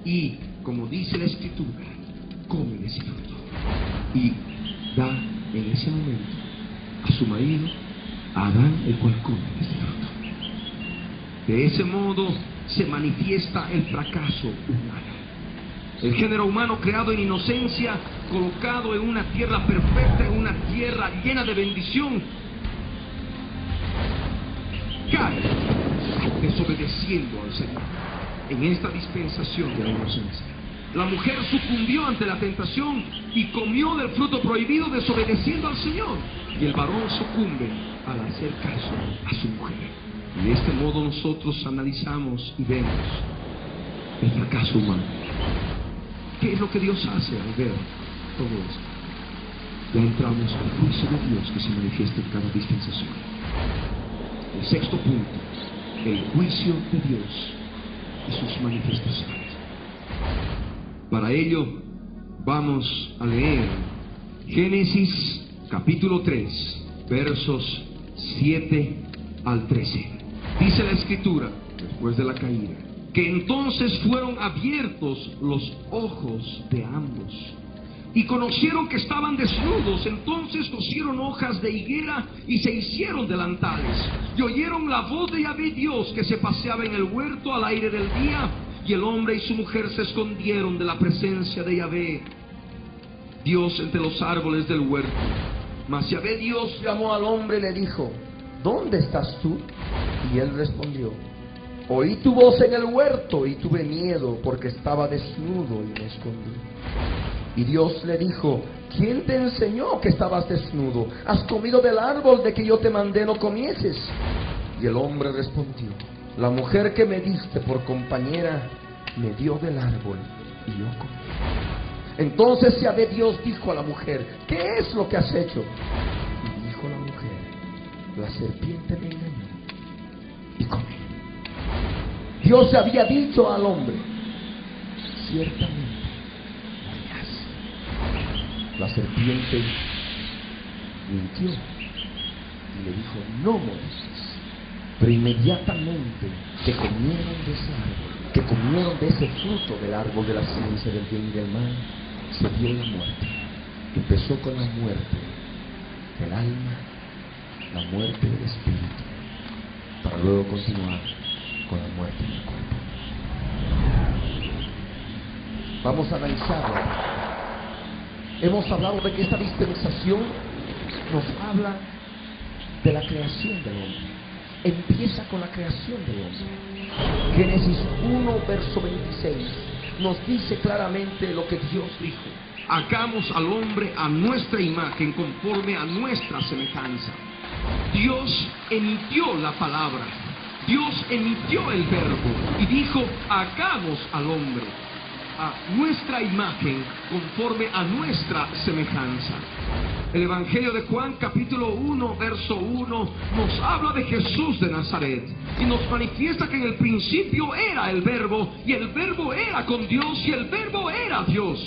y, como dice la Escritura, come de ese fruto. Y da en ese momento a su marido, a Adán, el cual come de ese fruto. De ese modo se manifiesta el fracaso humano. El género humano creado en inocencia, colocado en una tierra perfecta, en una tierra llena de bendición, cae desobedeciendo al Señor en esta dispensación de la inocencia. La mujer sucumbió ante la tentación y comió del fruto prohibido desobedeciendo al Señor. Y el varón sucumbe al hacer caso a su mujer. Y de este modo nosotros analizamos y vemos el fracaso humano. ¿Qué es lo que Dios hace al ver todo esto? Ya entramos al juicio de Dios que se manifiesta en cada dispensación. El sexto punto, el juicio de Dios y sus manifestaciones. Para ello vamos a leer Génesis capítulo 3, versos 7 al 13. Dice la Escritura, después de la caída, que entonces fueron abiertos los ojos de ambos y conocieron que estaban desnudos. Entonces cosieron hojas de higuera y se hicieron delantales, y oyeron la voz de Yahvé Dios que se paseaba en el huerto al aire del día, y el hombre y su mujer se escondieron de la presencia de Yahvé Dios entre los árboles del huerto. Mas Yahvé Dios llamó al hombre y le dijo: ¿dónde estás tú? Y él respondió: oí tu voz en el huerto y tuve miedo porque estaba desnudo y me escondí. Y Dios le dijo: ¿quién te enseñó que estabas desnudo? ¿Has comido del árbol de que yo te mandé no comieses? Y el hombre respondió: la mujer que me diste por compañera me dio del árbol y yo comí. Entonces Yahvé Dios dijo a la mujer: ¿qué es lo que has hecho? Y dijo la mujer: la serpiente me engañó y comí. Dios había dicho al hombre: ciertamente morirás. La serpiente mintió y le dijo: no morirás. Pero inmediatamente que comieron de ese árbol, que comieron de ese fruto del árbol de la ciencia del bien y del mal, se dio la muerte. Empezó con la muerte del alma, la muerte del espíritu, para luego continuar con la muerte del cuerpo. Vamos a analizarlo. Hemos hablado de que esta dispensación nos habla de la creación del hombre. Empieza con la creación del hombre. Génesis 1, verso 26 nos dice claramente lo que Dios dijo: hagamos al hombre a nuestra imagen, conforme a nuestra semejanza. Dios emitió la palabra, Dios emitió el verbo y dijo: hagamos al hombre a nuestra imagen, conforme a nuestra semejanza. El Evangelio de Juan capítulo 1, verso 1 nos habla de Jesús de Nazaret y nos manifiesta que en el principio era el verbo, y el verbo era con Dios, y el verbo era Dios.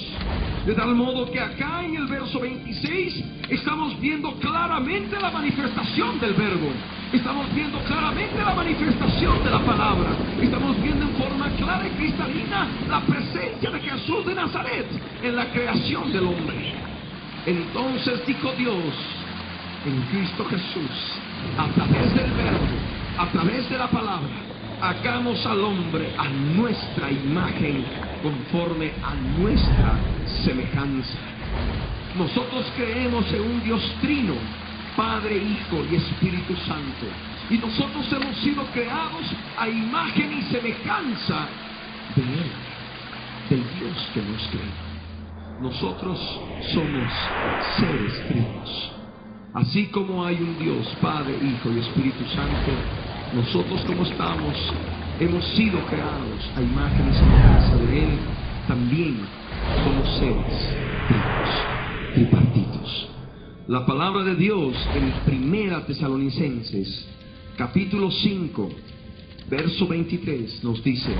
De tal modo que acá en el verso 26 estamos viendo claramente la manifestación del verbo, estamos viendo claramente la manifestación de la palabra, estamos viendo en forma clara y cristalina la presencia de Jesús de Nazaret en la creación del hombre. Entonces dijo Dios en Cristo Jesús, a través del verbo, a través de la palabra: hagamos al hombre a nuestra imagen, conforme a nuestra semejanza. Nosotros creemos en un Dios trino, Padre, Hijo y Espíritu Santo, y nosotros hemos sido creados a imagen y semejanza de Él, del Dios que nos creó. Nosotros somos seres trinos. Así como hay un Dios, Padre, Hijo y Espíritu Santo, nosotros como estamos, hemos sido creados a imagen y semejanza de Él. También somos seres trinos, tripartitos. La palabra de Dios en Primera Tesalonicenses, capítulo 5, verso 23, nos dice: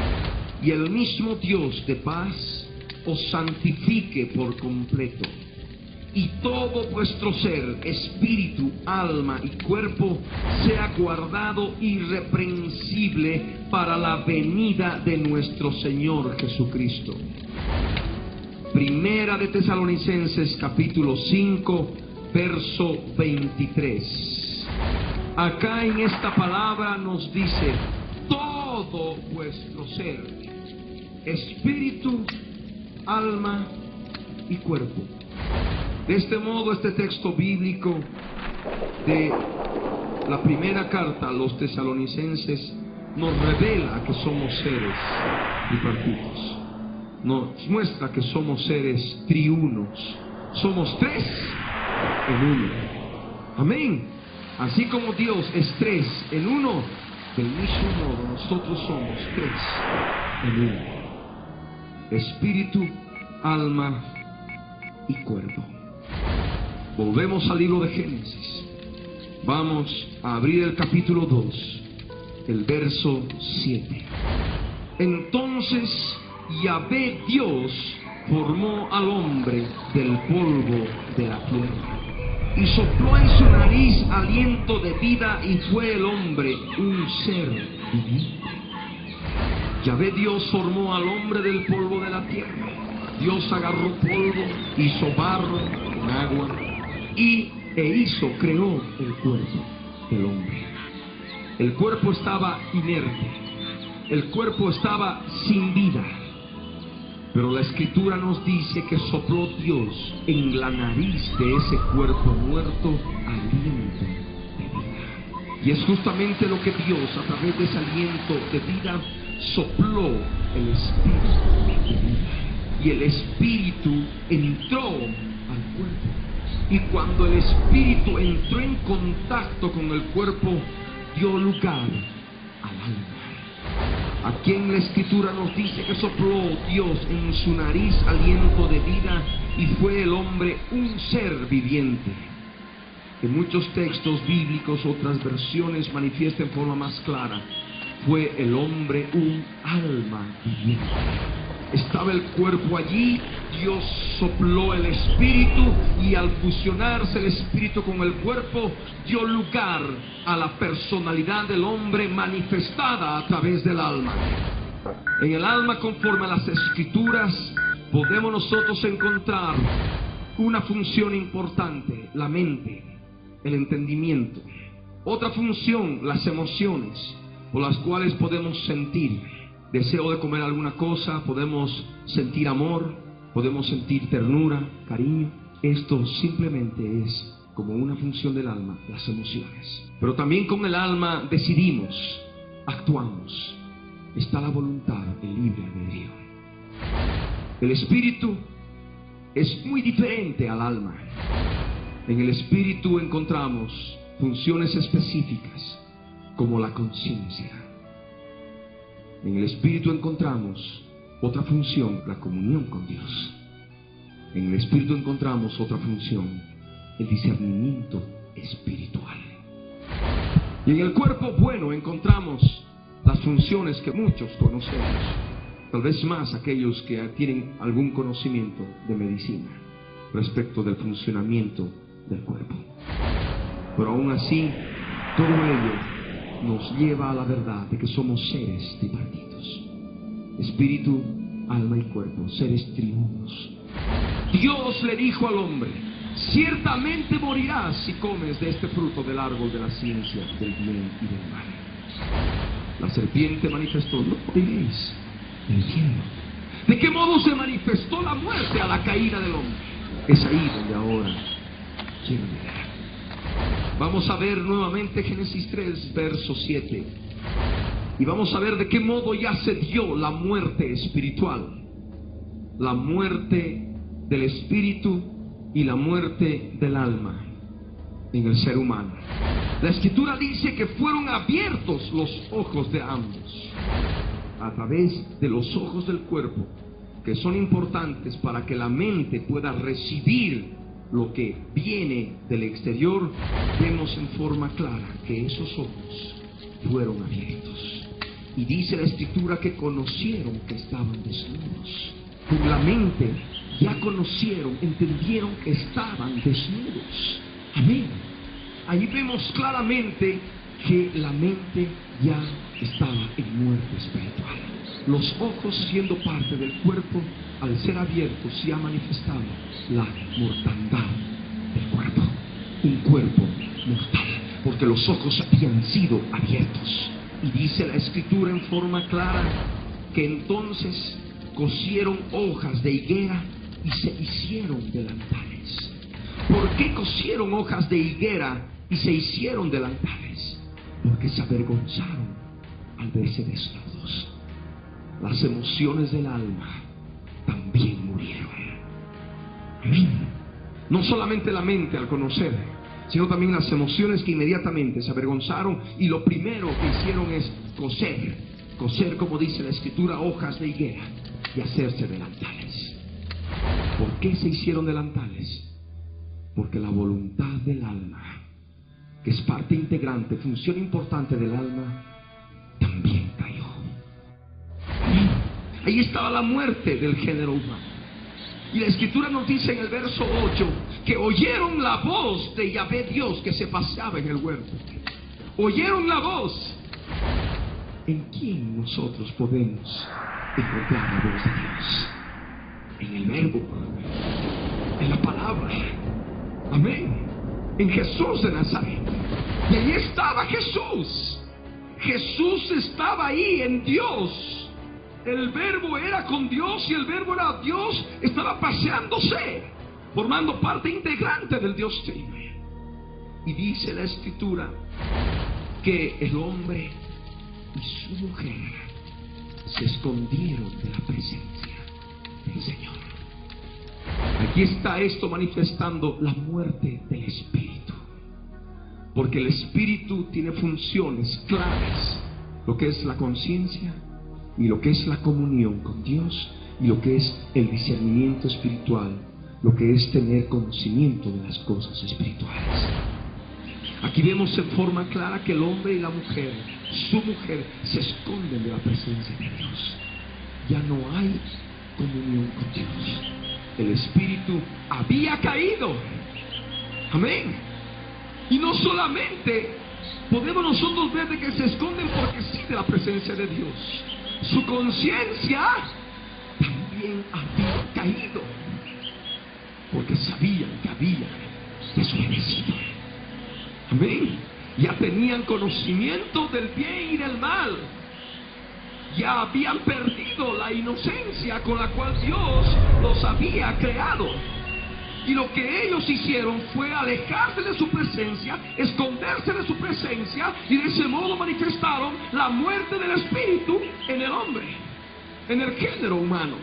y el mismo Dios de paz os santifique por completo, y todo vuestro ser, espíritu, alma y cuerpo, sea guardado irreprensible para la venida de nuestro Señor Jesucristo. Primera de Tesalonicenses capítulo 5, verso 23. Acá en esta palabra nos dice: todo vuestro ser, espíritu, alma y cuerpo. De este modo, este texto bíblico de la primera carta a los tesalonicenses nos revela que somos seres tripartitos. Nos muestra que somos seres triunos. Somos tres en uno. Amén. Así como Dios es tres en uno, del mismo modo nosotros somos tres en uno: espíritu, alma y cuerpo. Volvemos al libro de Génesis. Vamos a abrir el capítulo 2, el verso 7. Entonces Yahvé Dios formó al hombre del polvo de la tierra y sopló en su nariz aliento de vida, y fue el hombre un ser viviente. Yahvé Dios formó al hombre del polvo de la tierra. Dios agarró polvo, hizo barro con agua creó el cuerpo del hombre. El cuerpo estaba inerte, el cuerpo estaba sin vida, pero la Escritura nos dice que sopló Dios en la nariz de ese cuerpo muerto aliento de vida. Y es justamente lo que Dios, a través de ese aliento de vida, sopló el espíritu de vida. Y el espíritu entró al cuerpo. Y cuando el espíritu entró en contacto con el cuerpo, dio lugar al alma. Aquí en la Escritura nos dice que sopló Dios en su nariz aliento de vida, y fue el hombre un ser viviente. En muchos textos bíblicos, otras versiones manifiestan en forma más clara: fue el hombre un alma viviente. Estaba el cuerpo allí, Dios sopló el espíritu, y al fusionarse el espíritu con el cuerpo, dio lugar a la personalidad del hombre manifestada a través del alma. En el alma, conforme a las Escrituras, podemos nosotros encontrar una función importante: la mente, el entendimiento. Otra función, las emociones, por las cuales podemos sentir deseo de comer alguna cosa, podemos sentir amor, podemos sentir ternura, cariño. Esto simplemente es como una función del alma, las emociones. Pero también con el alma decidimos, actuamos. Está la voluntad, el libre albedrío. El espíritu es muy diferente al alma. En el espíritu encontramos funciones específicas como la conciencia. En el espíritu encontramos otra función, la comunión con Dios. En el espíritu encontramos otra función, el discernimiento espiritual. Y en el cuerpo, bueno, encontramos las funciones que muchos conocemos, tal vez más aquellos que tienen algún conocimiento de medicina respecto del funcionamiento del cuerpo. Pero aún así, todo ello nos lleva a la verdad de que somos seres tripartitos: espíritu, alma y cuerpo, seres triunos. Dios le dijo al hombre: ciertamente morirás si comes de este fruto del árbol de la ciencia del bien y del mal. La serpiente manifestó: no moriréis. Entiendo. ¿De qué modo se manifestó la muerte a la caída del hombre? Es ahí donde ahora quiero llegar. Vamos a ver nuevamente Génesis 3, verso 7. Y vamos a ver de qué modo ya se dio la muerte espiritual. La muerte del espíritu y la muerte del alma en el ser humano. La Escritura dice que fueron abiertos los ojos de ambos a través de los ojos del cuerpo, que son importantes para que la mente pueda recibir lo que viene del exterior. Vemos en forma clara que esos ojos fueron abiertos. Y dice la Escritura que conocieron que estaban desnudos. Con la mente ya conocieron, entendieron que estaban desnudos. Amén. Ahí vemos claramente que la mente ya estaba en muerte espiritual. Los ojos, siendo parte del cuerpo, al ser abiertos se ha manifestado la mortandad del cuerpo. Un cuerpo mortal, porque los ojos habían sido abiertos. Y dice la Escritura en forma clara que entonces cosieron hojas de higuera y se hicieron delantales. ¿Por qué cosieron hojas de higuera y se hicieron delantales? Porque se avergonzaron al verse desnudos. Las emociones del alma también murieron. No solamente la mente al conocer, sino también las emociones, que inmediatamente se avergonzaron, y lo primero que hicieron es coser, como dice la Escritura, hojas de higuera y hacerse delantales. ¿Por qué se hicieron delantales? Porque la voluntad del alma, que es parte integrante, función importante del alma, también cayó. Ahí estaba la muerte del género humano. Y la Escritura nos dice en el verso 8 que oyeron la voz de Yahvé Dios que se paseaba en el huerto. Oyeron la voz. ¿En quién nosotros podemos encontrar la voz de Dios? En el verbo, en la palabra. Amén. En Jesús de Nazaret. Y ahí estaba Jesús. Jesús estaba ahí en Dios. El verbo era con Dios y el verbo era Dios. Estaba paseándose, formando parte integrante del Dios Trino. Y dice la Escritura que el hombre y su mujer se escondieron de la presencia del Señor. Aquí está esto manifestando la muerte del espíritu, porque el espíritu tiene funciones claras, lo que es la conciencia y lo que es la comunión con Dios, y lo que es el discernimiento espiritual, lo que es tener conocimiento de las cosas espirituales. Aquí vemos en forma clara que el hombre y la mujer, su mujer, se esconden de la presencia de Dios. Ya no hay comunión con Dios. El espíritu había caído. Amén. Y no solamente podemos nosotros ver de que se esconden porque sí de la presencia de Dios, su conciencia también había caído, porque sabían que había desobedecido. Amén. Ya tenían conocimiento del bien y del mal. Ya habían perdido la inocencia con la cual Dios los había creado. Y lo que ellos hicieron fue alejarse de su presencia, esconderse de su presencia, y de ese modo manifestaron la muerte del espíritu en el hombre, en el género humano.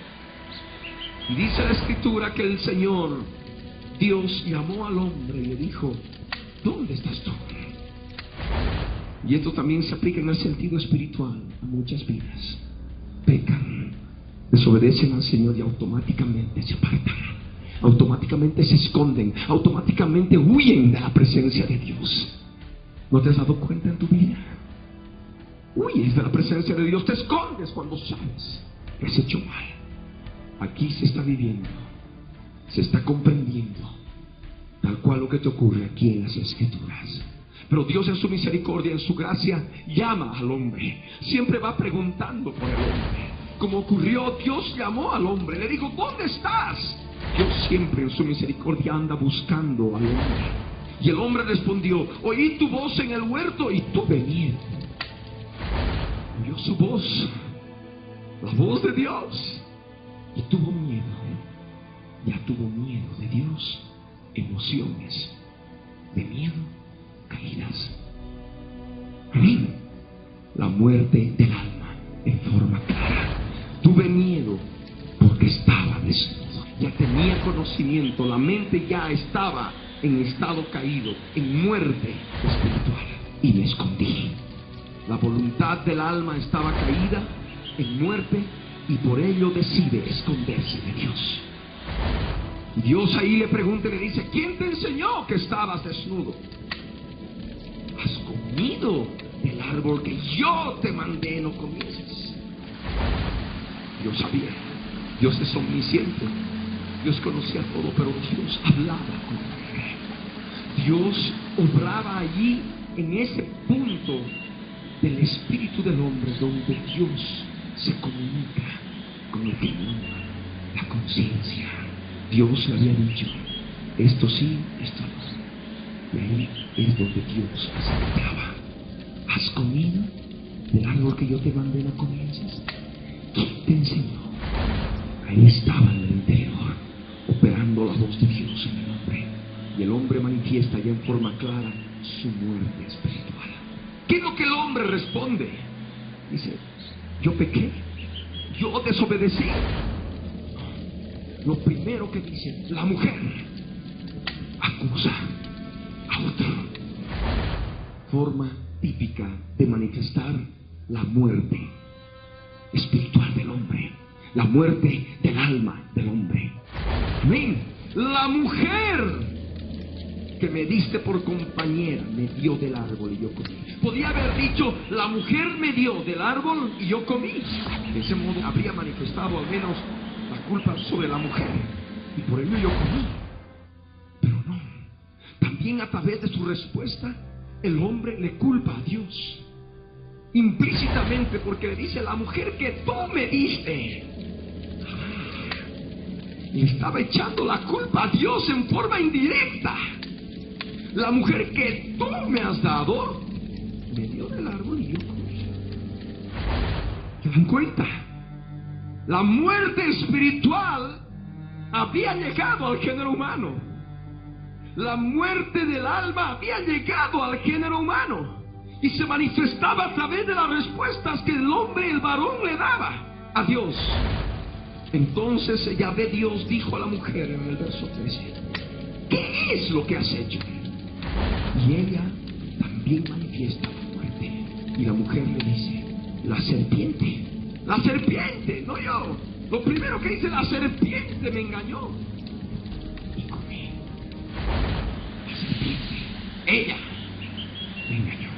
Y dice la Escritura que el Señor Dios llamó al hombre y le dijo: ¿dónde estás tú? Y esto también se aplica en el sentido espiritual a muchas vidas. Pecan, desobedecen al Señor y automáticamente se apartan. Automáticamente se esconden, automáticamente huyen de la presencia de Dios. ¿No te has dado cuenta en tu vida? Huyes de la presencia de Dios, te escondes cuando sabes que has hecho mal. Aquí se está viviendo, se está comprendiendo tal cual lo que te ocurre aquí en las Escrituras. Pero Dios, en su misericordia, en su gracia, llama al hombre. Siempre va preguntando por el hombre. Como ocurrió, Dios llamó al hombre, le dijo: ¿dónde estás? Dios siempre en su misericordia anda buscando al hombre. Y el hombre respondió: oí tu voz en el huerto y tuve miedo. Oyó su voz, la voz de Dios, y tuvo miedo. Ya tuvo miedo de Dios, emociones de miedo caídas. Amén. La muerte del alma en forma clara. Tuve miedo porque estaba desnudo. Ya tenía conocimiento, la mente ya estaba en estado caído, en muerte espiritual, y me escondí. La voluntad del alma estaba caída en muerte, y por ello decide esconderse de Dios. Y Dios ahí le pregunta y le dice: ¿quién te enseñó que estabas desnudo? Has comido del árbol que yo te mandé no comieses. Dios sabía, Dios es omnisciente, Dios conocía todo, pero Dios hablaba con él. Dios obraba allí en ese punto del espíritu del hombre, donde Dios se comunica con el que no, la conciencia. Dios le había dicho, esto sí, esto no. Y ahí es donde Dios se acercaba. ¿Has comido del árbol que yo te mandé no comiences? ¿Quién te enseñó? Ahí estaba en el interior, operando la voz de Dios en el hombre. Y el hombre manifiesta ya en forma clara su muerte espiritual. ¿Qué es lo que el hombre responde? Dice, yo pequé, yo desobedecí. Lo primero que dice la mujer, acusa a otro. Forma típica de manifestar la muerte espiritual del hombre, la muerte del alma del hombre. Amén. La mujer que me diste por compañera me dio del árbol y yo comí. Podía haber dicho, la mujer me dio del árbol y yo comí. De ese modo habría manifestado al menos la culpa sobre la mujer, y por ello yo comí. Pero no, también a través de su respuesta el hombre le culpa a Dios implícitamente, porque le dice, la mujer que tú me diste. Le estaba echando la culpa a Dios en forma indirecta. La mujer que tú me has dado me dio del árbol y yo comí. ¿Se dan cuenta? La muerte espiritual había llegado al género humano. La muerte del alma había llegado al género humano. Y se manifestaba a través de las respuestas que el hombre, el varón, le daba a Dios. Entonces Yahvé Dios dijo a la mujer en el verso 13, ¿qué es lo que has hecho? Y ella también manifiesta la muerte. Y la mujer le dice, la serpiente. La serpiente, no yo. Lo primero que dice, la serpiente me engañó. Y comí. La serpiente, ella, me engañó.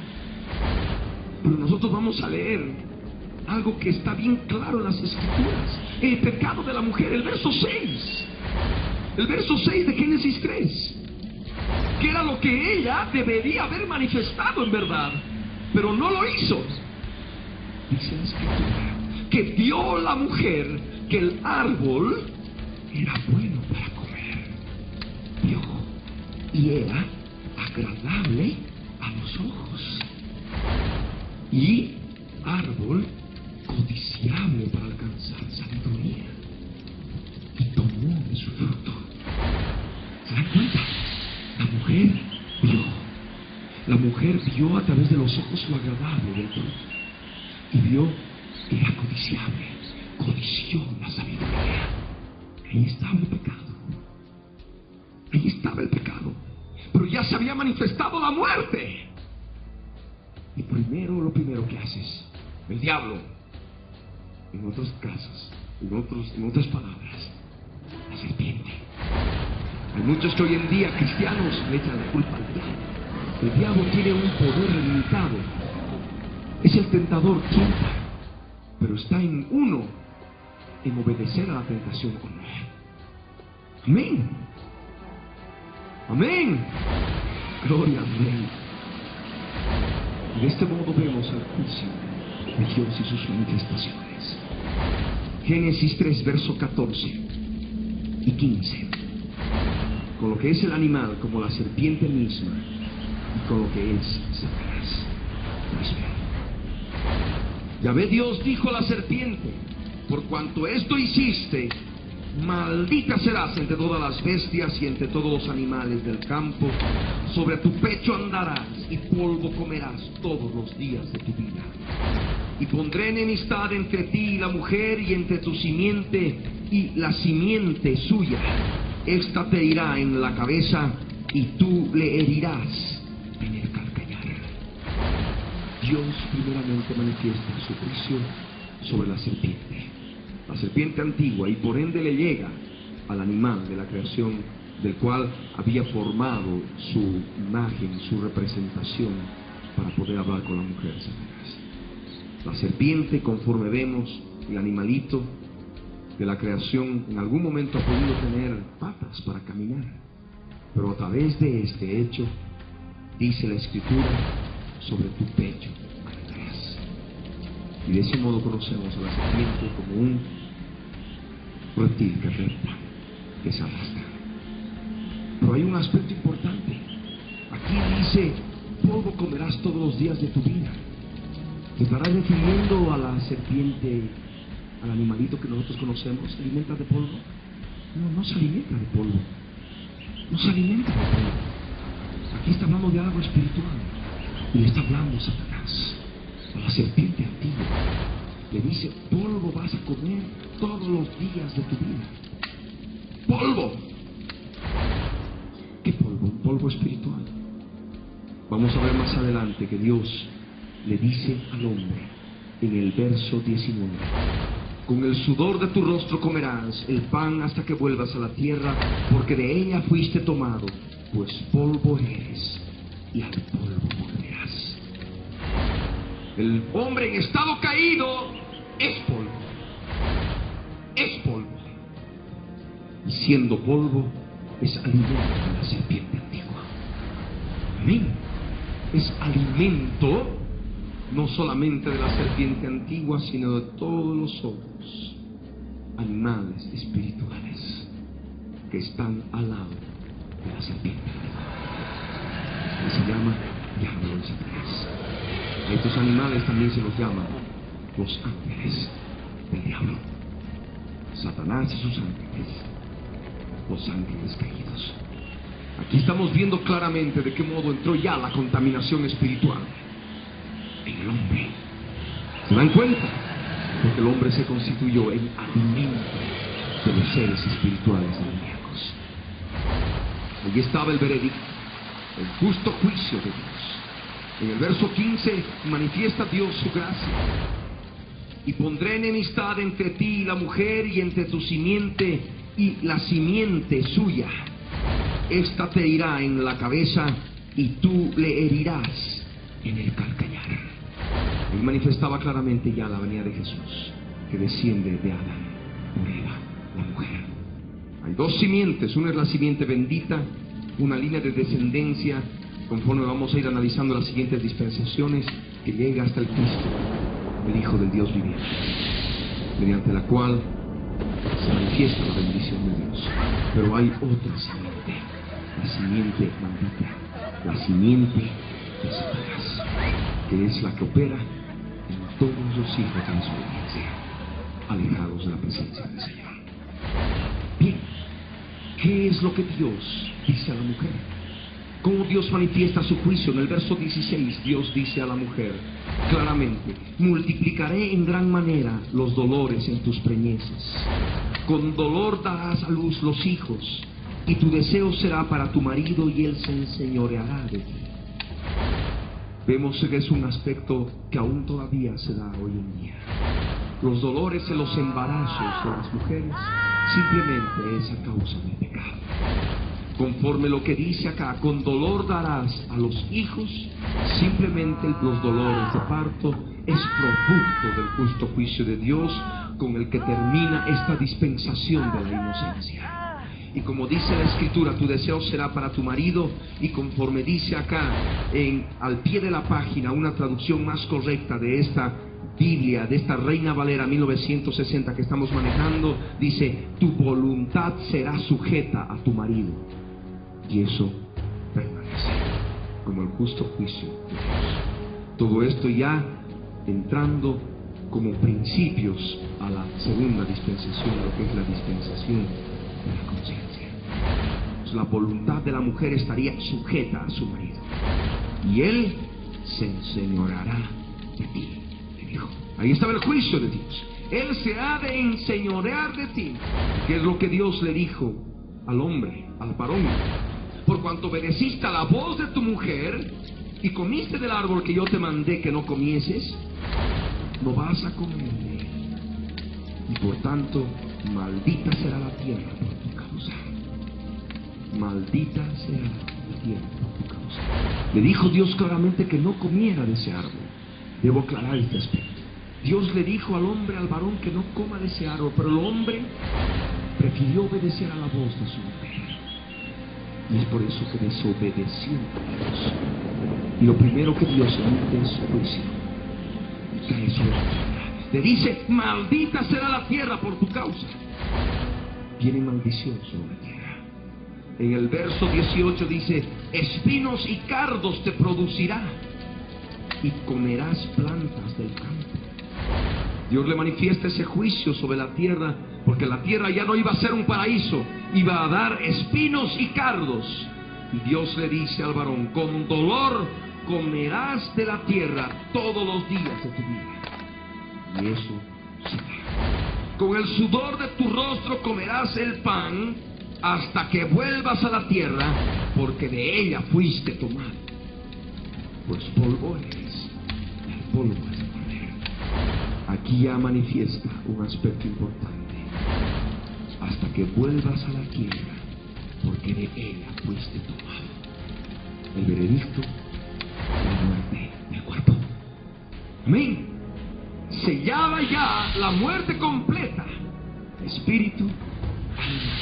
Pero nosotros vamos a leer algo que está bien claro en las Escrituras. El pecado de la mujer, el verso 6. El verso 6 de Génesis 3. Que era lo que ella debería haber manifestado en verdad, pero no lo hizo. Dice la Escritura que vio la mujer que el árbol era bueno para comer. Vio, y era agradable a los ojos, y árbol codiciable para alcanzar sabiduría, y tomó de su fruto. ¿Se dan cuenta? La mujer vio a través de los ojos lo agradable del fruto, y vio que era codiciable, codició la sabiduría. Ahí estaba el pecado, ahí estaba el pecado, pero ya se había manifestado la muerte. Y lo primero que haces, el diablo, en otros casos, en otras palabras, la serpiente. Hay muchos que hoy en día, cristianos, le echan la culpa al diablo. El diablo tiene un poder limitado. Es el tentador, tienta, pero está en uno, en obedecer a la tentación o no. Amén. Amén. Gloria al Rey. Y de este modo vemos el juicio de Dios y sus manifestaciones. Génesis 3, verso 14 y 15. Con lo que es el animal, como la serpiente misma, y con lo que es Satanás. Pues bien, Yahvé Dios dijo a la serpiente, por cuanto esto hiciste, maldita serás entre todas las bestias y entre todos los animales del campo. Sobre tu pecho andarás y polvo comerás todos los días de tu vida. Y pondré enemistad entre ti y la mujer, y entre tu simiente y la simiente suya. Esta te herirá en la cabeza y tú le herirás en el calcañar. Dios primeramente manifiesta su juicio sobre la serpiente antigua, y por ende le llega al animal de la creación, del cual había formado su imagen, su representación, para poder hablar con la mujer, Satanás. La serpiente, conforme vemos, el animalito de la creación, en algún momento ha podido tener patas para caminar, pero a través de este hecho, dice la Escritura, sobre tu pecho andarás. Y de ese modo conocemos a la serpiente como un reptil que trepa, que se arrastra. Pero hay un aspecto importante. Aquí dice, polvo comerás todos los días de tu vida. ¿Te estarás refiriendo a la serpiente, al animalito que nosotros conocemos? ¿Se alimenta de polvo? No, no se alimenta de polvo. No se alimenta de polvo. Aquí está hablando de algo espiritual. Y le está hablando Satanás a la serpiente antigua. Le dice, polvo vas a comer todos los días de tu vida. ¡Polvo! ¿Qué polvo? Un polvo espiritual. Vamos a ver más adelante que Dios le dice al hombre en el verso 19: con el sudor de tu rostro comerás el pan hasta que vuelvas a la tierra, porque de ella fuiste tomado, pues polvo eres y al polvo volverás. El hombre en estado caído es polvo. Es polvo. Y siendo polvo, es alimento de la serpiente antigua. Amén. Es alimento no solamente de la serpiente antigua, sino de todos los otros animales espirituales que están al lado de la serpiente antigua, que se llama diablo y Satanás. A estos animales también se los llama los ángeles del diablo. Satanás y sus ángeles, los ángeles caídos. Aquí estamos viendo claramente de qué modo entró ya la contaminación espiritual en el hombre. ¿Se dan cuenta? Porque el hombre se constituyó en alimento de los seres espirituales demoníacos. Allí estaba el veredicto, el justo juicio de Dios. En el verso 15 manifiesta Dios su gracia. Y pondré enemistad entre ti y la mujer, y entre tu simiente y la simiente suya. Esta te irá en la cabeza y tú le herirás en el calcañar. Él manifestaba claramente ya la venida de Jesús, que desciende de Adán por Eva, la mujer. Hay dos simientes, una es la simiente bendita, una línea de descendencia, conforme vamos a ir analizando las siguientes dispensaciones, que llega hasta el Cristo, el Hijo del Dios viviente, mediante la cual se manifiesta la bendición de Dios. Pero hay otra simiente, la simiente maldita, la simiente de Satanás, que es la que opera en todos los hijos de desobediencia, alejados de la presencia del Señor. Bien, ¿qué es lo que Dios dice a la mujer? ¿Cómo Dios manifiesta su juicio? En el verso 16 Dios dice a la mujer claramente: multiplicaré en gran manera los dolores en tus preñeces, con dolor darás a luz los hijos, y tu deseo será para tu marido y él se enseñoreará de ti. Vemos que es un aspecto que aún todavía se da hoy en día. Los dolores en los embarazos de las mujeres simplemente es a causa del pecado. Conforme lo que dice acá, con dolor darás a los hijos, simplemente los dolores de parto es producto del justo juicio de Dios con el que termina esta dispensación de la inocencia. Y como dice la Escritura, tu deseo será para tu marido, y conforme dice acá, al pie de la página, una traducción más correcta de esta Biblia, de esta Reina Valera 1960 que estamos manejando, dice: tu voluntad será sujeta a tu marido. Y eso permanece como el justo juicio de Dios. Todo esto ya entrando como principios a la segunda dispensación, lo que es la dispensación de la conciencia. Pues la voluntad de la mujer estaría sujeta a su marido, y él se enseñoreará de ti, le dijo. Ahí estaba el juicio de Dios. Él se ha de enseñorear de ti, que es lo que Dios le dijo al hombre, al varón: por cuanto obedeciste a la voz de tu mujer y comiste del árbol que yo te mandé que no comieses, no vas a comer de él, y por tanto maldita será la tierra por tu causa. Maldita será la tierra por tu causa. Le dijo Dios claramente que no comiera de ese árbol. Debo aclarar este aspecto. Dios le dijo al hombre, al varón, que no coma de ese árbol, pero el hombre prefirió obedecer a la voz de su mujer. Y es por eso que desobedeció a Dios. Y lo primero que Dios emite es su juicio, y cae sobre la tierra. te dice: maldita será la tierra por tu causa. Viene maldición sobre la tierra. En el verso 18 dice: espinos y cardos te producirá, y comerás plantas del campo. Dios le manifiesta ese juicio sobre la tierra, porque la tierra ya no iba a ser un paraíso, iba a dar espinos y cardos. Y Dios le dice al varón: con dolor comerás de la tierra todos los días de tu vida. Y eso será. Con el sudor de tu rostro comerás el pan hasta que vuelvas a la tierra, porque de ella fuiste tomado. Pues polvo eres, y al polvo has de volver. Aquí ya manifiesta un aspecto importante: hasta que vuelvas a la tierra, porque de ella fuiste tomado. El veredicto, la muerte del cuerpo. Amén. Sellaba ya la muerte completa: espíritu, alma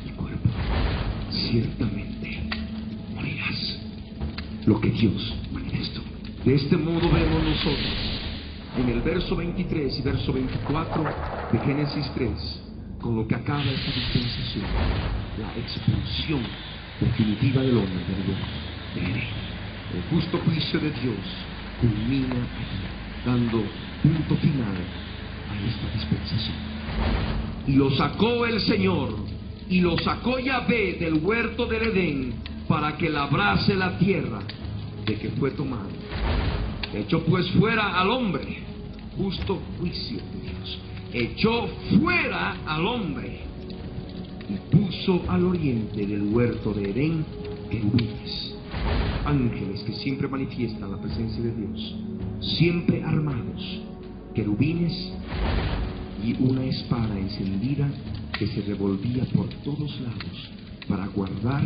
y cuerpo. Ciertamente morirás. Lo que Dios manifestó. De este modo vemos nosotros en el verso 23 y verso 24 de Génesis 3, con lo que acaba esta dispensación, la expulsión definitiva del hombre del lugar de Edén. El justo juicio de Dios culmina aquí, dando punto final a esta dispensación. Y lo sacó el Señor, y lo sacó Yahvé del huerto del Edén, para que labrase la tierra de que fue tomado. Echó pues fuera al hombre, justo juicio de Dios. Echó fuera al hombre y puso al oriente del huerto de Edén querubines, ángeles que siempre manifiestan la presencia de Dios, siempre armados, querubines y una espada encendida que se revolvía por todos lados para guardar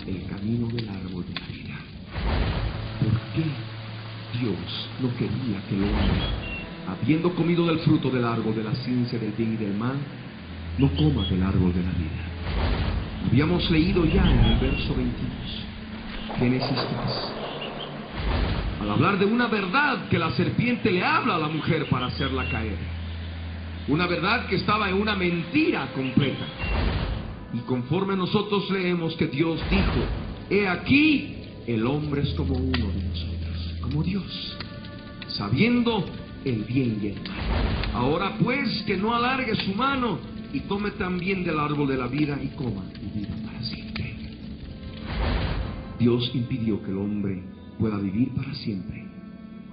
el camino del árbol de la vida. ¿Por qué Dios no quería que el hombre, habiendo comido del fruto del árbol de la ciencia del bien y del mal, no coma del árbol de la vida? Habíamos leído ya en el verso 22, Génesis 3, al hablar de una verdad que la serpiente le habla a la mujer para hacerla caer. Una verdad que estaba en una mentira completa. Y conforme nosotros leemos que Dios dijo: he aquí, el hombre es como uno de nosotros, como Dios, sabiendo el bien y el mal. Ahora pues, que no alargue su mano y tome también del árbol de la vida y coma y viva para siempre. Dios impidió que el hombre pueda vivir para siempre,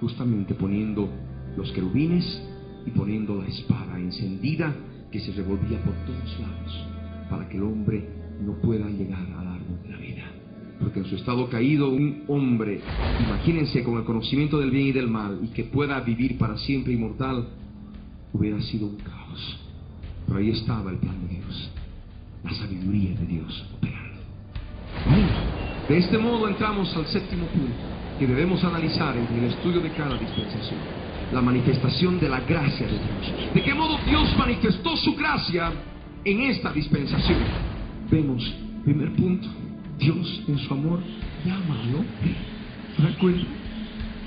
justamente poniendo los querubines y poniendo la espada encendida que se revolvía por todos lados, para que el hombre no pueda llegar al árbol de la vida. Porque en su estado caído, un hombre, imagínense, con el conocimiento del bien y del mal, y que pueda vivir para siempre inmortal, hubiera sido un caos. Pero ahí estaba el plan de Dios, la sabiduría de Dios operando. De este modo entramos al séptimo punto que debemos analizar en el estudio de cada dispensación: la manifestación de la gracia de Dios. ¿De qué modo Dios manifestó su gracia en esta dispensación? Vemos, primer punto, Dios en su amor llama al hombre. ¿Se da cuenta?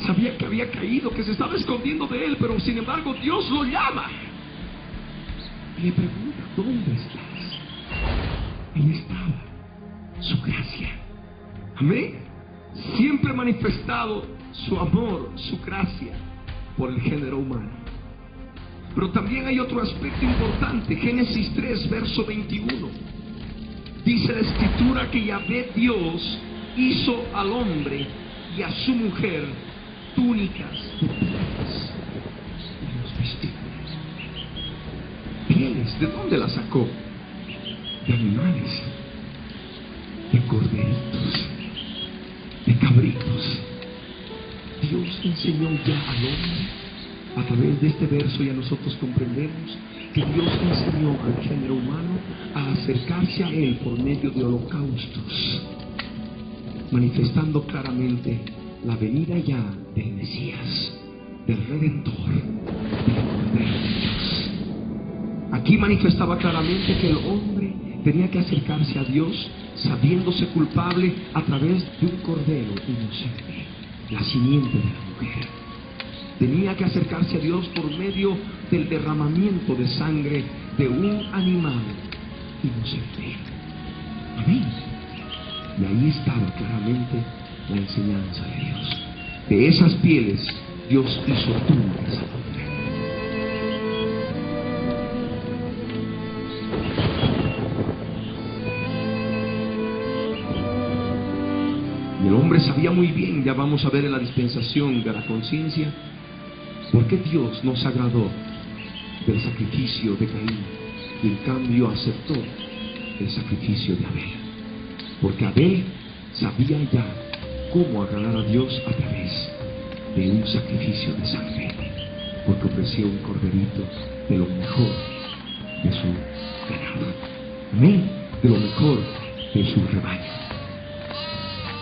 Sabía que había caído, que se estaba escondiendo de él, pero sin embargo Dios lo llama y le pregunta: ¿dónde estás? Ahí estaba su gracia. Amén. Siempre manifestado su amor, su gracia por el género humano. Pero también hay otro aspecto importante. Génesis 3, verso 21. Dice la escritura que Yahvé Dios hizo al hombre y a su mujer túnicas de pieles y los vistió. ¿Pieles? ¿De dónde las sacó? De animales, de corderitos, de cabritos. Dios enseñó ya al hombre, a través de este verso, y a nosotros comprendemos que Dios enseñó al género humano a acercarse a Él por medio de holocaustos, manifestando claramente la venida ya del Mesías, del Redentor, del Cordero de Dios. Aquí manifestaba claramente que el hombre tenía que acercarse a Dios sabiéndose culpable a través de un cordero inocente, la simiente de la mujer. tenía que acercarse a Dios por medio del derramamiento de sangre de un animal inocente. Amén. Y ahí estaba claramente la enseñanza de Dios. De esas pieles Dios hizo tumbas al hombre. Y el hombre sabía muy bien, ya vamos a ver en la dispensación de la conciencia, por qué Dios no se agradó del sacrificio de Caín y en cambio aceptó el sacrificio de Abel. Porque Abel sabía ya cómo agradar a Dios a través de un sacrificio de sangre, porque ofreció un corderito de lo mejor de su ganado, amén, de lo mejor de su rebaño.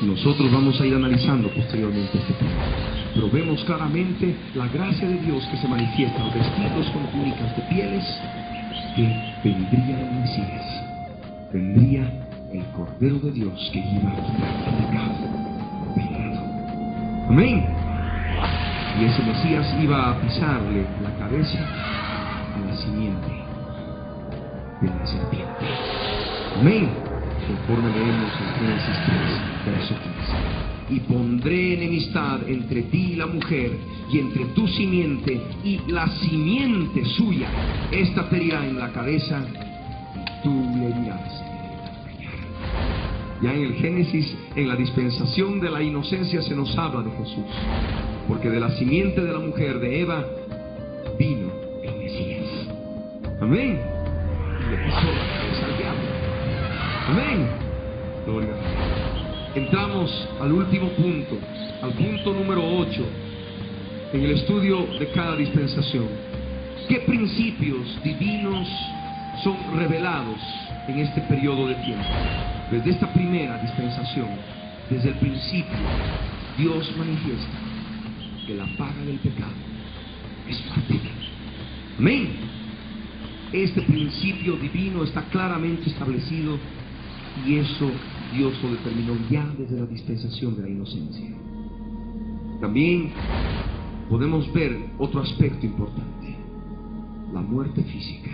Nosotros vamos a ir analizando posteriormente este tema, pero vemos claramente la gracia de Dios que se manifiesta al vestirlos con túnicas de pieles, que vendría el Mesías, vendría el Cordero de Dios que iba a quitar el pecado. Amén. Y ese Mesías iba a pisarle la cabeza a la simiente de la serpiente. Amén. Conforme leemos en Génesis 3, verso 15. Y pondré enemistad entre ti y la mujer, y entre tu simiente y la simiente suya. Esta te herirá en la cabeza, y tú le herirás en la callar. Ya en el Génesis, en la dispensación de la inocencia, se nos habla de Jesús. Porque de la simiente de la mujer de Eva vino el Mesías. Amén. Y le pisó la cabeza al diablo. Amén. Gloria a Dios. Entramos al último punto, al punto número 8, en el estudio de cada dispensación. ¿Qué principios divinos son revelados en este periodo de tiempo? Desde esta primera dispensación, desde el principio, Dios manifiesta que la paga del pecado es muerte. Amén. Este principio divino está claramente establecido y eso Dios lo determinó ya desde la dispensación de la inocencia. También podemos ver otro aspecto importante: la muerte física.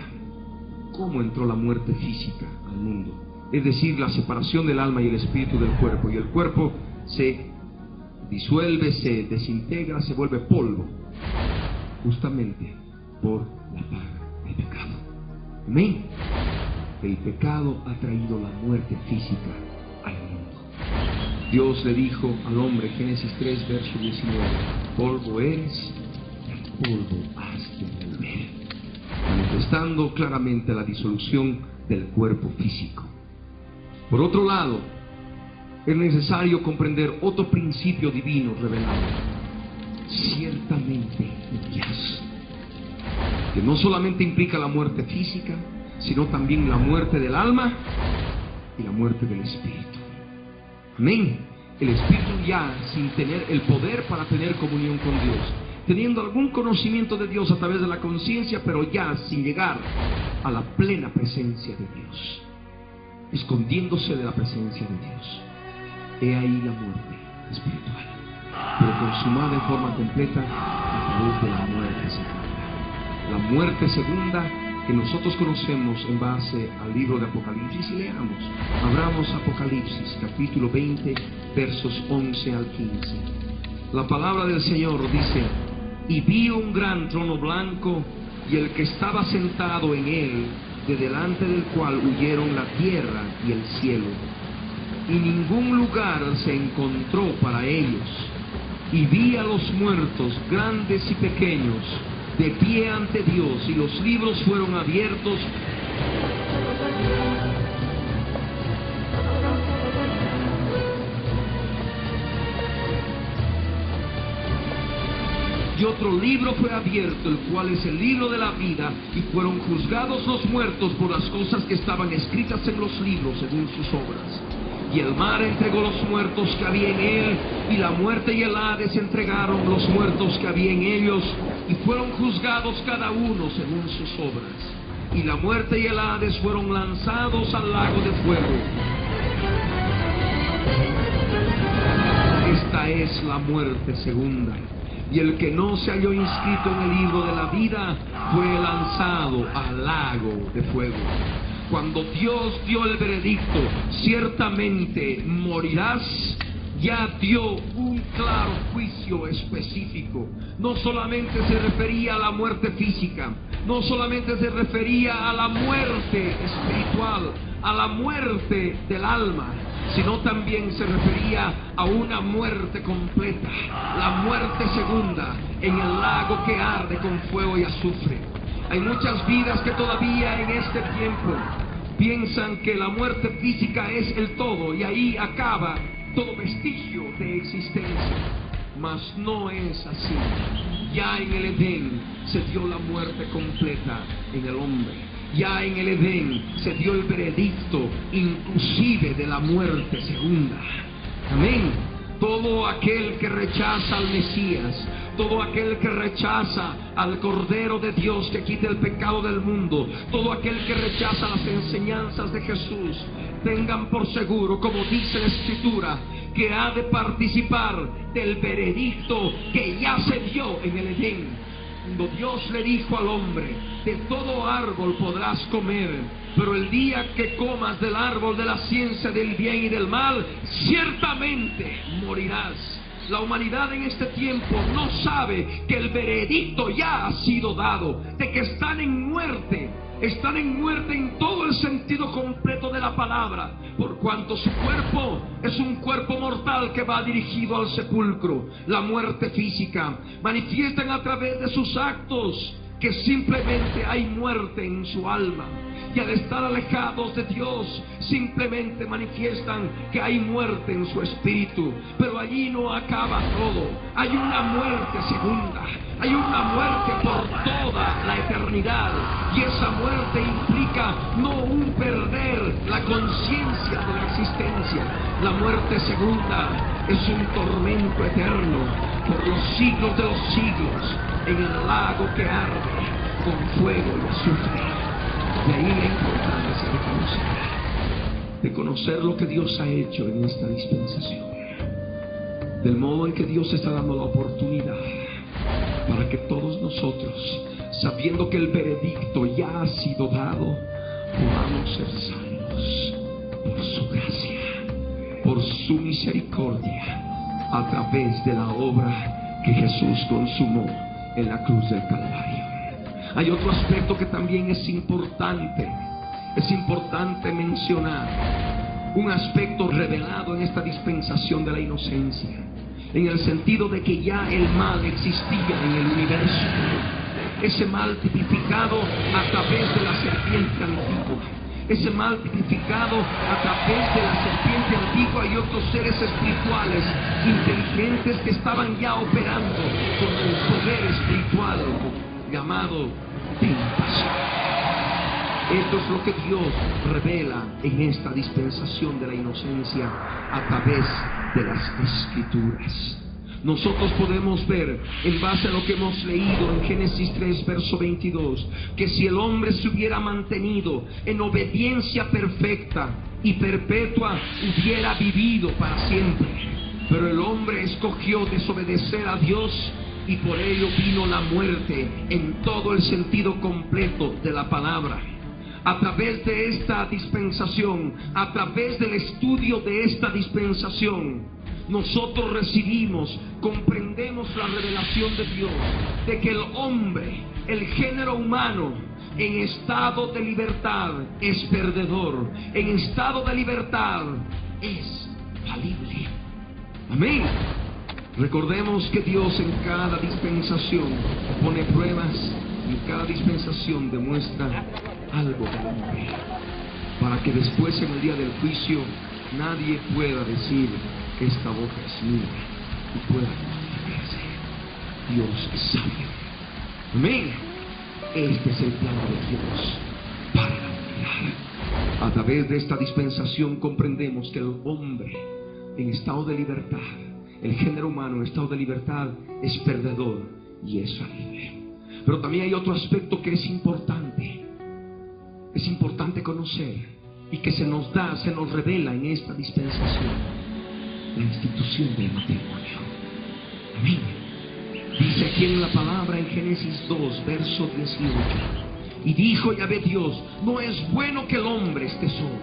¿Cómo entró la muerte física al mundo? Es decir, la separación del alma y el espíritu del cuerpo, y el cuerpo se disuelve, se desintegra, se vuelve polvo, justamente por la paga del pecado. Amén. El pecado ha traído la muerte física al mundo. Dios le dijo al hombre, Génesis 3, verso 19, polvo eres, y al polvo has de volver, manifestando claramente la disolución del cuerpo físico. Por otro lado, es necesario comprender otro principio divino revelado, ciertamente Mesías, que no solamente implica la muerte física, sino también la muerte del alma y la muerte del espíritu. Amén. El espíritu ya sin tener el poder para tener comunión con Dios, teniendo algún conocimiento de Dios a través de la conciencia, pero ya sin llegar a la plena presencia de Dios, escondiéndose de la presencia de Dios. He ahí la muerte espiritual, pero consumada en forma completa a través de la muerte segunda. La muerte segunda que nosotros conocemos en base al libro de Apocalipsis. Y leamos, abramos Apocalipsis capítulo 20, versos 11 al 15. La palabra del Señor dice: y vi un gran trono blanco, y el que estaba sentado en él, de delante del cual huyeron la tierra y el cielo, y ningún lugar se encontró para ellos. Y vi a los muertos, grandes y pequeños, de pie ante Dios, y los libros fueron abiertos. Y otro libro fue abierto, el cual es el libro de la vida, y fueron juzgados los muertos por las cosas que estaban escritas en los libros según sus obras. Y el mar entregó los muertos que había en él, y la muerte y el Hades entregaron los muertos que había en ellos, y fueron juzgados cada uno según sus obras. Y la muerte y el Hades fueron lanzados al lago de fuego. Esta es la muerte segunda. y el que no se halló inscrito en el libro de la vida fue lanzado al lago de fuego. Cuando Dios dio el veredicto, ciertamente morirás, ya dio un claro juicio específico. No solamente se refería a la muerte física, no solamente se refería a la muerte espiritual, a la muerte del alma, sino también se refería a una muerte completa, la muerte segunda en el lago que arde con fuego y azufre. Hay muchas vidas que todavía en este tiempo piensan que la muerte física es el todo y ahí acaba todo vestigio de existencia, mas no es así. Ya en el Edén se dio la muerte completa en el hombre. Ya en el Edén se dio el veredicto inclusive de la muerte segunda. Amén. Todo aquel que rechaza al Mesías, todo aquel que rechaza al Cordero de Dios que quita el pecado del mundo, todo aquel que rechaza las enseñanzas de Jesús, tengan por seguro, como dice la Escritura, que ha de participar del veredicto que ya se dio en el Edén. Cuando Dios le dijo al hombre: de todo árbol podrás comer, pero el día que comas del árbol de la ciencia del bien y del mal, ciertamente morirás. La humanidad en este tiempo no sabe que el veredicto ya ha sido dado, de que están en muerte. Están en muerte en todo el sentido completo de la palabra, por cuanto su cuerpo es un cuerpo mortal que va dirigido al sepulcro. La muerte física manifiestan a través de sus actos que simplemente hay muerte en su alma, y al estar alejados de Dios simplemente manifiestan que hay muerte en su espíritu. Pero allí no acaba todo, hay una muerte segunda, hay una muerte por toda la eternidad, y esa muerte implica no un perder la conciencia de la existencia. La muerte segunda es un tormento eterno por los siglos de los siglos en el lago que arde con fuego y azufre. De ahí la importancia de conocer lo que Dios ha hecho en esta dispensación, del modo en que Dios está dando la oportunidad para que todos nosotros, sabiendo que el veredicto ya ha sido dado, podamos ser salvos por su gracia, por su misericordia, a través de la obra que Jesús consumó en la cruz del Calvario. Hay otro aspecto que también es importante mencionar, un aspecto revelado en esta dispensación de la inocencia, en el sentido de que ya el mal existía en el universo, ese mal tipificado a través de la serpiente antigua, ese mal tipificado a través de la serpiente antigua y otros seres espirituales inteligentes que estaban ya operando con el poder espiritual llamado tentación. Esto es lo que Dios revela en esta dispensación de la inocencia a través de las Escrituras. Nosotros podemos ver, en base a lo que hemos leído en Génesis 3, verso 22, que si el hombre se hubiera mantenido en obediencia perfecta y perpetua, hubiera vivido para siempre. Pero el hombre escogió desobedecer a Dios, y por ello vino la muerte en todo el sentido completo de la palabra. A través de esta dispensación, a través del estudio de esta dispensación, nosotros recibimos, comprendemos la revelación de Dios, de que el hombre, el género humano, en estado de libertad es perdedor, en estado de libertad es falible. Amén. Recordemos que Dios en cada dispensación pone pruebas y en cada dispensación demuestra algo del hombre, para que después en el día del juicio nadie pueda decir que esta boca es mía y pueda justificarse. Dios es sabio. Amén. Este es el plan de Dios para la humanidad. A través de esta dispensación comprendemos que el hombre en estado de libertad, el género humano en estado de libertad, es perdedor y es falible. Pero también hay otro aspecto que es importante conocer y que se nos revela en esta dispensación: la institución del matrimonio. Amén. tiene la palabra en Génesis 2, verso 18. Y dijo Yahvé Dios: no es bueno que el hombre esté solo,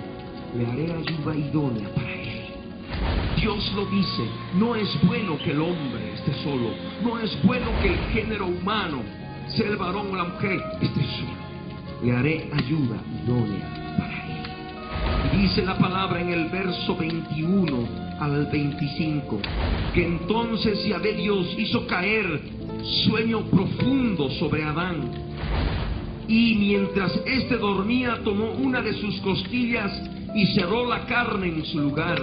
le haré ayuda idónea para él. Dios lo dice: no es bueno que el hombre esté solo, no es bueno que el género humano, sea el varón o la mujer, esté solo. Le haré ayuda idónea para él. Y dice la palabra en el verso 21 al 25, que entonces Yahvé Dios hizo caer sueño profundo sobre Adán, y mientras éste dormía tomó una de sus costillas y cerró la carne en su lugar.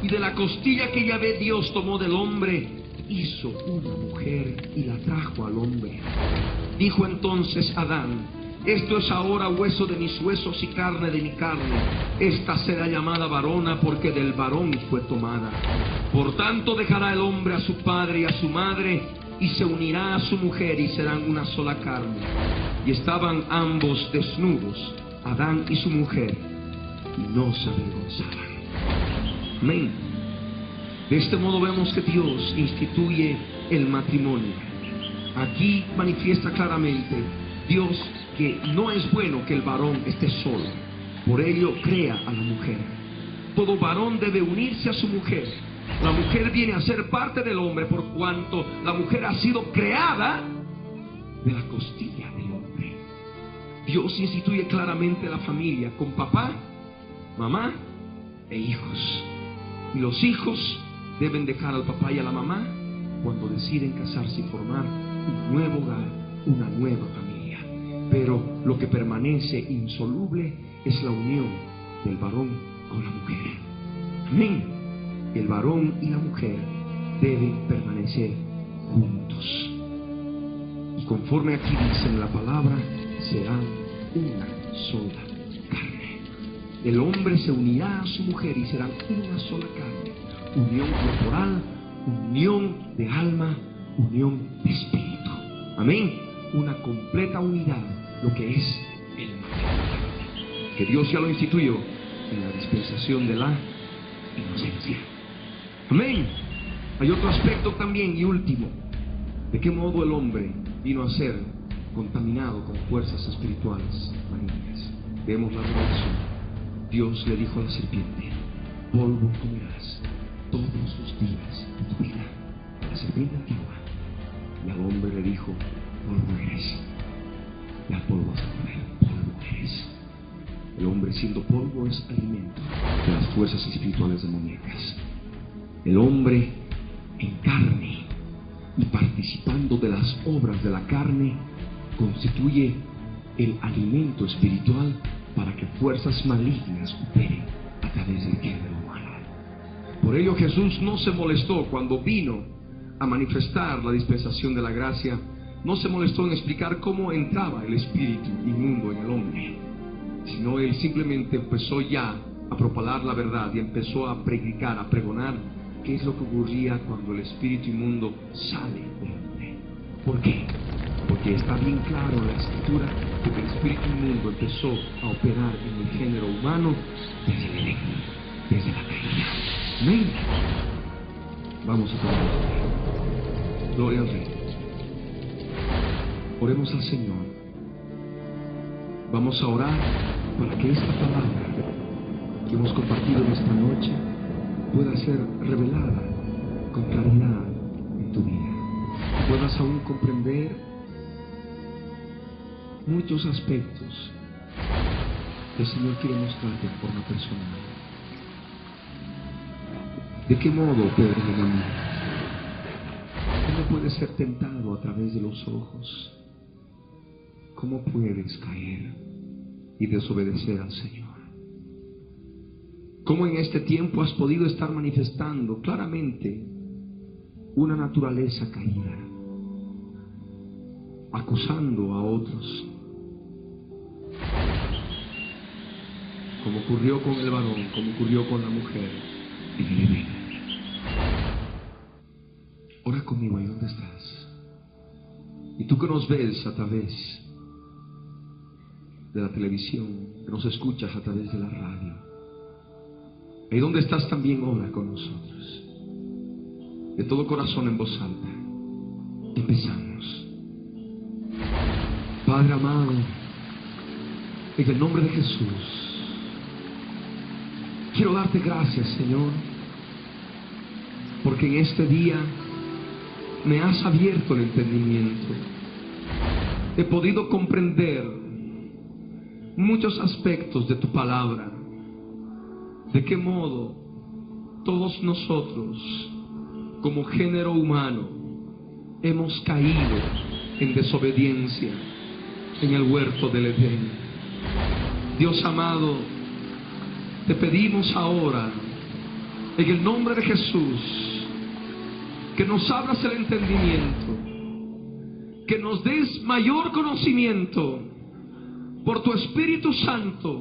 Y de la costilla que Yahvé Dios tomó del hombre, hizo una mujer y la trajo al hombre. Dijo entonces Adán: esto es ahora hueso de mis huesos y carne de mi carne. Esta será llamada varona, porque del varón fue tomada. Por tanto dejará el hombre a su padre y a su madre, y se unirá a su mujer, y serán una sola carne. Y estaban ambos desnudos, Adán y su mujer, y no se avergonzaban. Amén. De este modo vemos que Dios instituye el matrimonio. Aquí manifiesta claramente Dios que no es bueno que el varón esté solo. Por ello crea a la mujer. Todo varón debe unirse a su mujer. La mujer viene a ser parte del hombre, por cuanto la mujer ha sido creada de la costilla del hombre. Dios instituye claramente la familia con papá, mamá e hijos. Y los hijos deben dejar al papá y a la mamá cuando deciden casarse y formar un nuevo hogar, una nueva familia. Pero lo que permanece insoluble es la unión del varón con la mujer. Amén. El varón y la mujer deben permanecer juntos. Y conforme aquí dice en la palabra, serán una sola carne. El hombre se unirá a su mujer y serán una sola carne. Unión corporal, unión de alma, unión de espíritu. Amén. Una completa unidad, lo que es el matrimonio, que Dios ya lo instituyó en la dispensación de la inocencia. Amén. Hay otro aspecto también y último: de qué modo el hombre vino a ser contaminado con fuerzas espirituales malignas. Vemos la revelación. Dios le dijo a la serpiente: polvo comerás todos los días de tu vida. La serpiente antigua. Y al hombre le dijo: polvo eres, y al polvo vas a comer, polvo eres. El hombre, siendo polvo, es alimento de las fuerzas espirituales demoníacas. El hombre en carne y participando de las obras de la carne constituye el alimento espiritual para que fuerzas malignas operen a través del género humano. Por ello Jesús no se molestó cuando vino a manifestar la dispensación de la gracia. No se molestó en explicar cómo entraba el espíritu inmundo en el hombre, sino él simplemente empezó ya a propalar la verdad y empezó a predicar, a pregonar qué es lo que ocurría cuando el espíritu inmundo sale del hombre. ¿Por qué? Porque está bien claro en la escritura que el espíritu inmundo empezó a operar en el género humano desde el Edén, desde la caída. Amén. Vamos a orar. Gloria al Rey. Oremos al Señor. Vamos a orar para que esta palabra que hemos compartido en esta noche pueda ser revelada con claridad en tu vida. Que puedas aún comprender muchos aspectos que el Señor quiere mostrarte de forma personal. ¿De qué modo opera el enemigo? ¿Cómo puedes ser tentado a través de los ojos? ¿Cómo puedes caer y desobedecer al Señor? ¿Cómo en este tiempo has podido estar manifestando claramente una naturaleza caída, acusando a otros, como ocurrió con el varón, como ocurrió con la mujer en el Edén? Ora conmigo ahí donde estás. Y tú que nos ves a través de la televisión, que nos escuchas a través de la radio, ahí donde estás también ora con nosotros, de todo corazón en voz alta. empezamos. Padre amado, en el nombre de Jesús, quiero darte gracias, Señor, porque en este día me has abierto el entendimiento. He podido comprender muchos aspectos de tu palabra. De qué modo todos nosotros, como género humano, hemos caído en desobediencia en el huerto del Edén. Dios amado, te pedimos ahora, en el nombre de Jesús, que nos abras el entendimiento, que nos des mayor conocimiento por tu Espíritu Santo,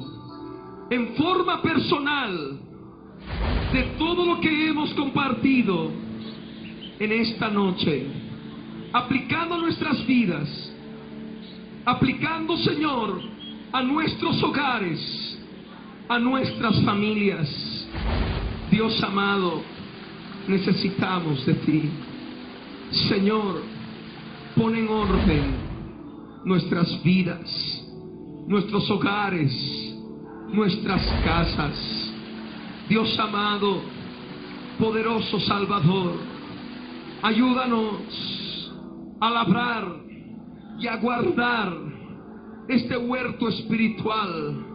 en forma personal, de todo lo que hemos compartido en esta noche, aplicando nuestras vidas, aplicando, Señor, a nuestros hogares, a nuestras familias. Dios amado, necesitamos de ti. Señor, pon en orden nuestras vidas, nuestros hogares, nuestras casas. Dios amado, poderoso Salvador, ayúdanos a labrar y a guardar este huerto espiritual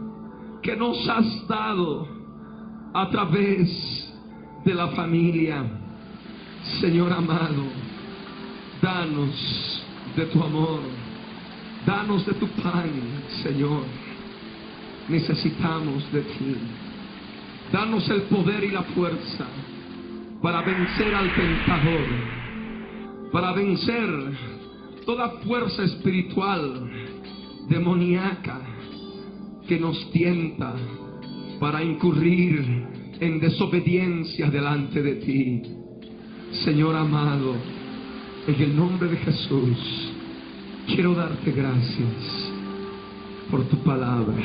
que nos has dado a través de la familia. Señor amado, danos de tu amor, danos de tu pan, Señor. Necesitamos de ti. Danos el poder y la fuerza para vencer al tentador, para vencer toda fuerza espiritual demoníaca que nos tienta para incurrir en desobediencia delante de ti. Señor amado, en el nombre de Jesús, quiero darte gracias por tu palabra.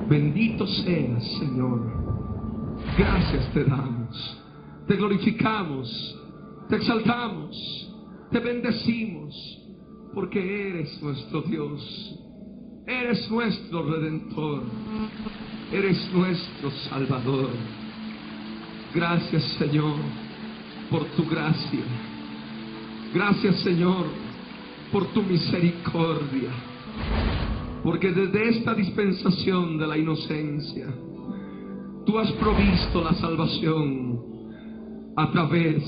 Bendito seas, Señor. Gracias te damos, te glorificamos, te exaltamos, te bendecimos, porque eres nuestro Dios, eres nuestro Redentor, eres nuestro Salvador. Gracias, Señor, por tu gracia. Gracias, Señor, por tu misericordia, porque desde esta dispensación de la inocencia tú has provisto la salvación a través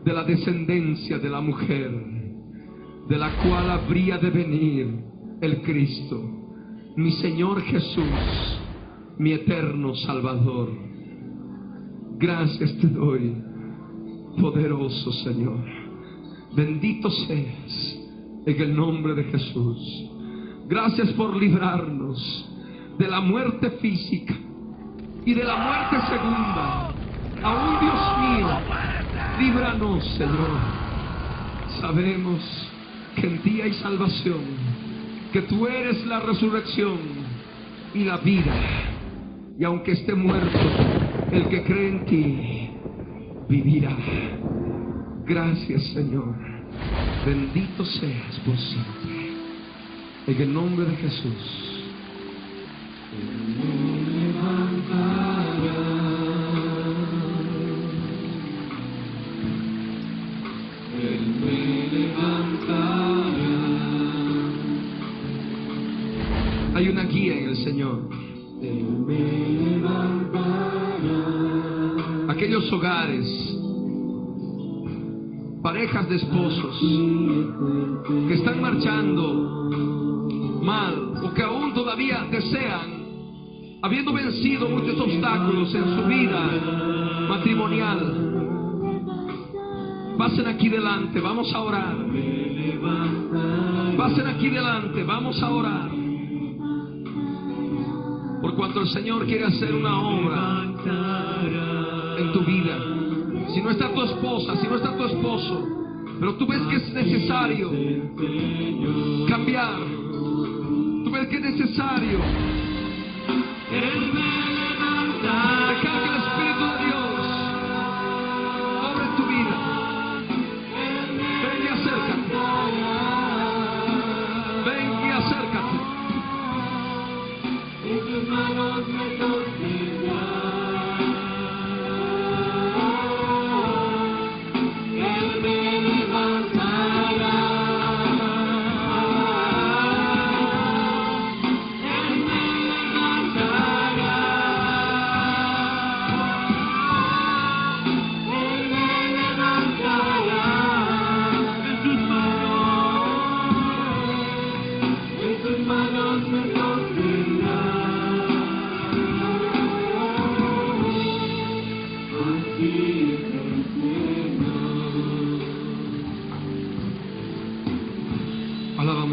de la descendencia de la mujer, de la cual habría de venir el Cristo, mi Señor Jesús, mi eterno Salvador. Gracias te doy, poderoso Señor. Bendito seas en el nombre de Jesús. Gracias por librarnos de la muerte física y de la muerte segunda. Aún, Dios mío, líbranos, Señor. Sabemos que en ti hay salvación, que tú eres la resurrección y la vida. Y aunque esté muerto, el que cree en ti vivirá. Gracias, Señor. Bendito seas por siempre. En el nombre de Jesús. Hay una guía en el Señor. Aquellos hogares, parejas de esposos que están marchando mal o que aún todavía desean, habiendo vencido muchos obstáculos en su vida matrimonial, pasen aquí delante, vamos a orar. Pasen aquí delante, vamos a orar. Por cuanto el Señor quiere hacer una obra en tu vida. Si no está tu esposa, si no está tu esposo, pero tú ves que es necesario cambiar, tú ves que es necesario dejar que el Espíritu de Dios obre en tu vida. Ven y acércate.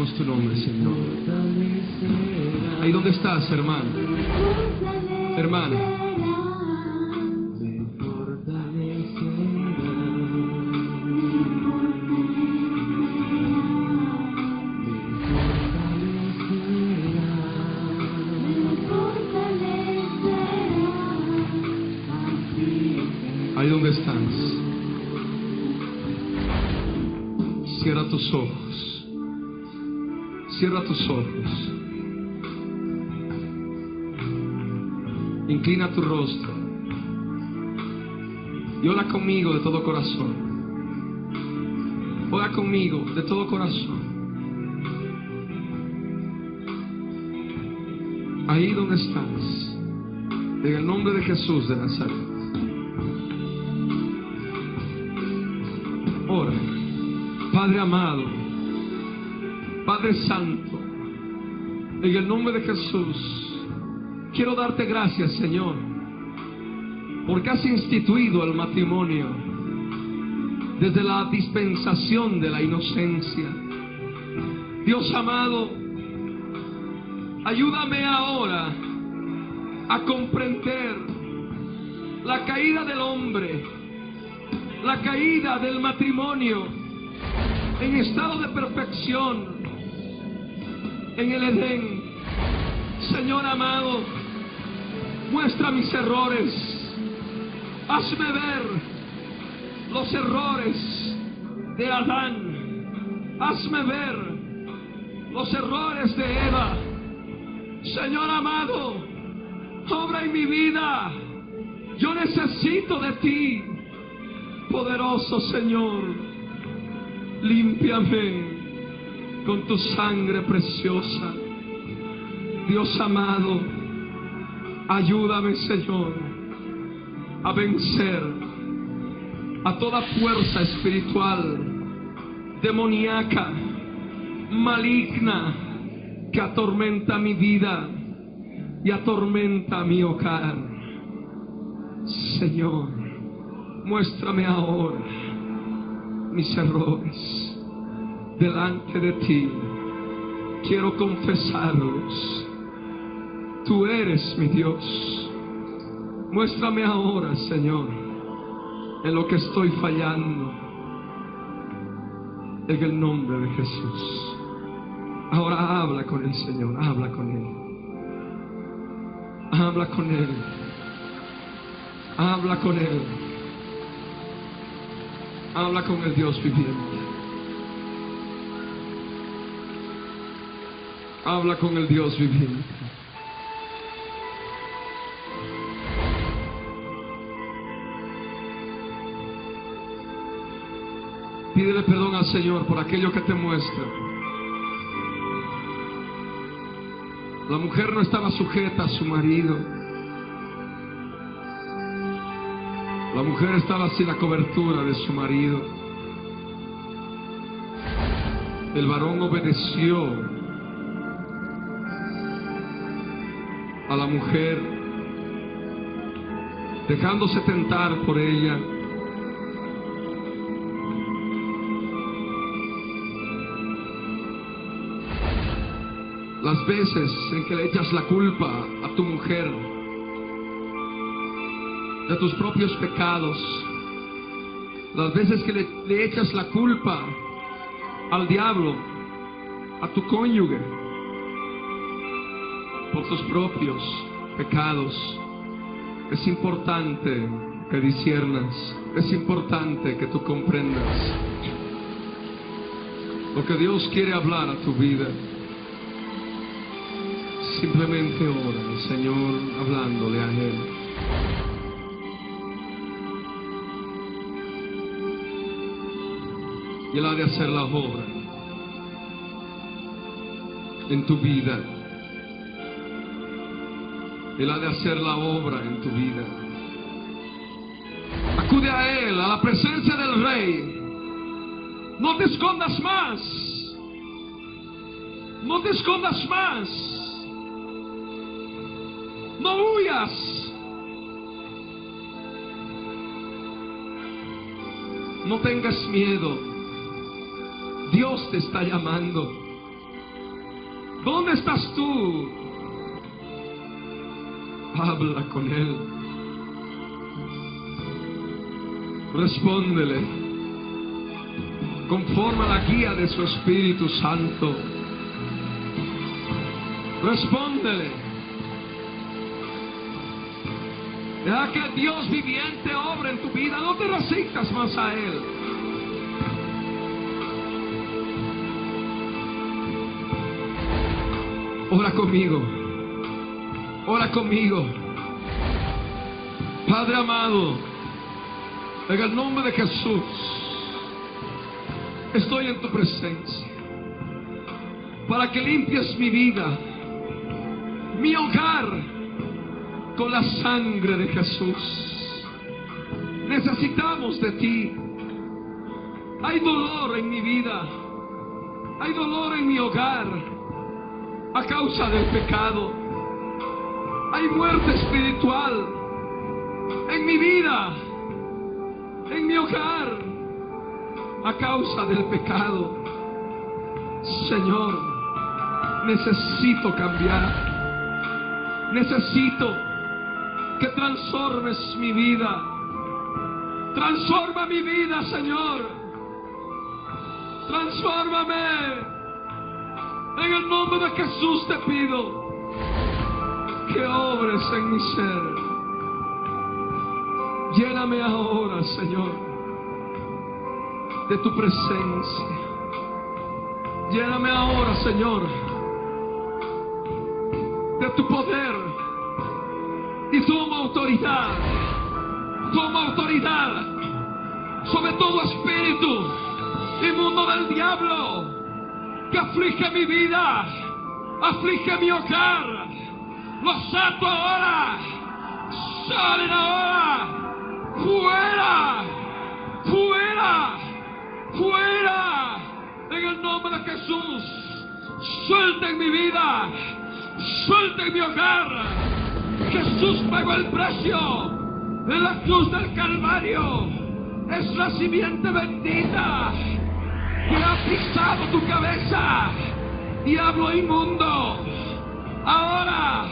Bendecimos tu nombre, Señor. Ahí donde estás, hermano. Hermana. Ahí donde estás. Cierra tus ojos. Cierra tus ojos. Inclina tu rostro. Y ora conmigo de todo corazón. Ora conmigo de todo corazón. Ahí donde estás. En el nombre de Jesús de Nazaret. Ora. Padre amado, Padre Santo, en el nombre de Jesús, quiero darte gracias, Señor, porque has instituido el matrimonio desde la dispensación de la inocencia. Dios amado, ayúdame ahora a comprender la caída del hombre, la caída del matrimonio en estado de perfección en el Edén. Señor amado, muestra mis errores, hazme ver los errores de Adán, hazme ver los errores de Eva. Señor amado, obra en mi vida, yo necesito de ti, poderoso Señor. Límpiame con tu sangre preciosa. Dios amado, ayúdame, Señor, a vencer a toda fuerza espiritual, demoníaca, maligna, que atormenta mi vida y atormenta mi hogar. Señor, muéstrame ahora mis errores delante de ti. Quiero confesarlos. Tú eres mi Dios. Muéstrame ahora, Señor, en lo que estoy fallando, en el nombre de Jesús. Ahora habla con el Señor, habla con Él. Habla con Él. Habla con Él. Habla con el Dios viviente. Habla con el Dios viviente. Pídele perdón al Señor por aquello que te muestra. La mujer no estaba sujeta a su marido. La mujer estaba sin la cobertura de su marido. El varón obedeció a la mujer, dejándose tentar por ella. Las veces en que le echas la culpa a tu mujer de tus propios pecados, las veces que le echas la culpa al diablo, a tu cónyuge, por tus propios pecados, es importante que disciernas, es importante que tú comprendas lo que Dios quiere hablar a tu vida. Simplemente ora al Señor hablándole a Él. Y Él ha de hacer la obra en tu vida. Él ha de hacer la obra en tu vida. Acude a Él, a la presencia del Rey. No te escondas más. No te escondas más. No huyas. No tengas miedo. Dios te está llamando. ¿Dónde estás tú? Habla con Él. Respóndele conforme a la guía de su Espíritu Santo. Respóndele. Deja que Dios viviente obre en tu vida. No te resistas más a Él. Ora conmigo. Ora conmigo. Padre amado, en el nombre de Jesús, estoy en tu presencia para que limpies mi vida, mi hogar, con la sangre de Jesús. Necesitamos de ti. Hay dolor en mi vida, hay dolor en mi hogar a causa del pecado. Hay muerte espiritual en mi vida, en mi hogar, a causa del pecado. Señor, necesito cambiar. Necesito que transformes mi vida. Transforma mi vida, Señor. Transfórmame. En el nombre de Jesús te pido que obres en mi ser. Lléname ahora, Señor, de tu presencia. Lléname ahora, Señor, de tu poder. Y toma autoridad. Toma autoridad sobre todo espíritu inmundo del diablo que aflige mi vida, aflige mi hogar. Los ato ahora. Salen ahora. Fuera. Fuera. Fuera. En el nombre de Jesús. Suelten mi vida. Suelten mi hogar. Jesús pagó el precio en la cruz del Calvario. Es la simiente bendita que ha pisado tu cabeza, diablo inmundo. Ahora,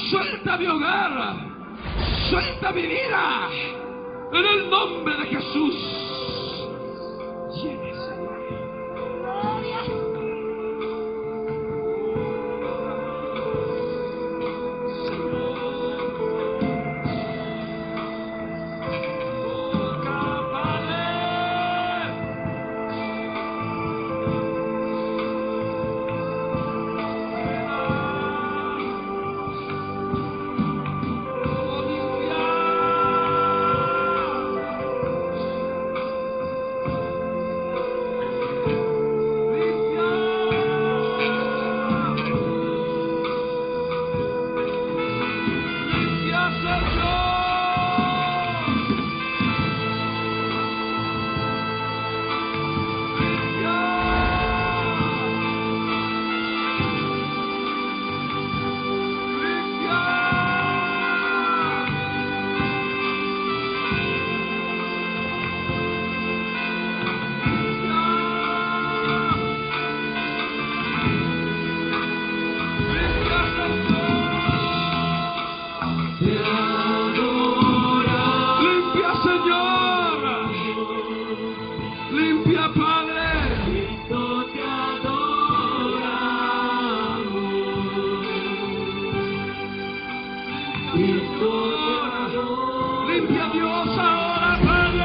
suelta mi hogar, suelta mi vida, en el nombre de Jesús. Limpia Dios ahora, Padre.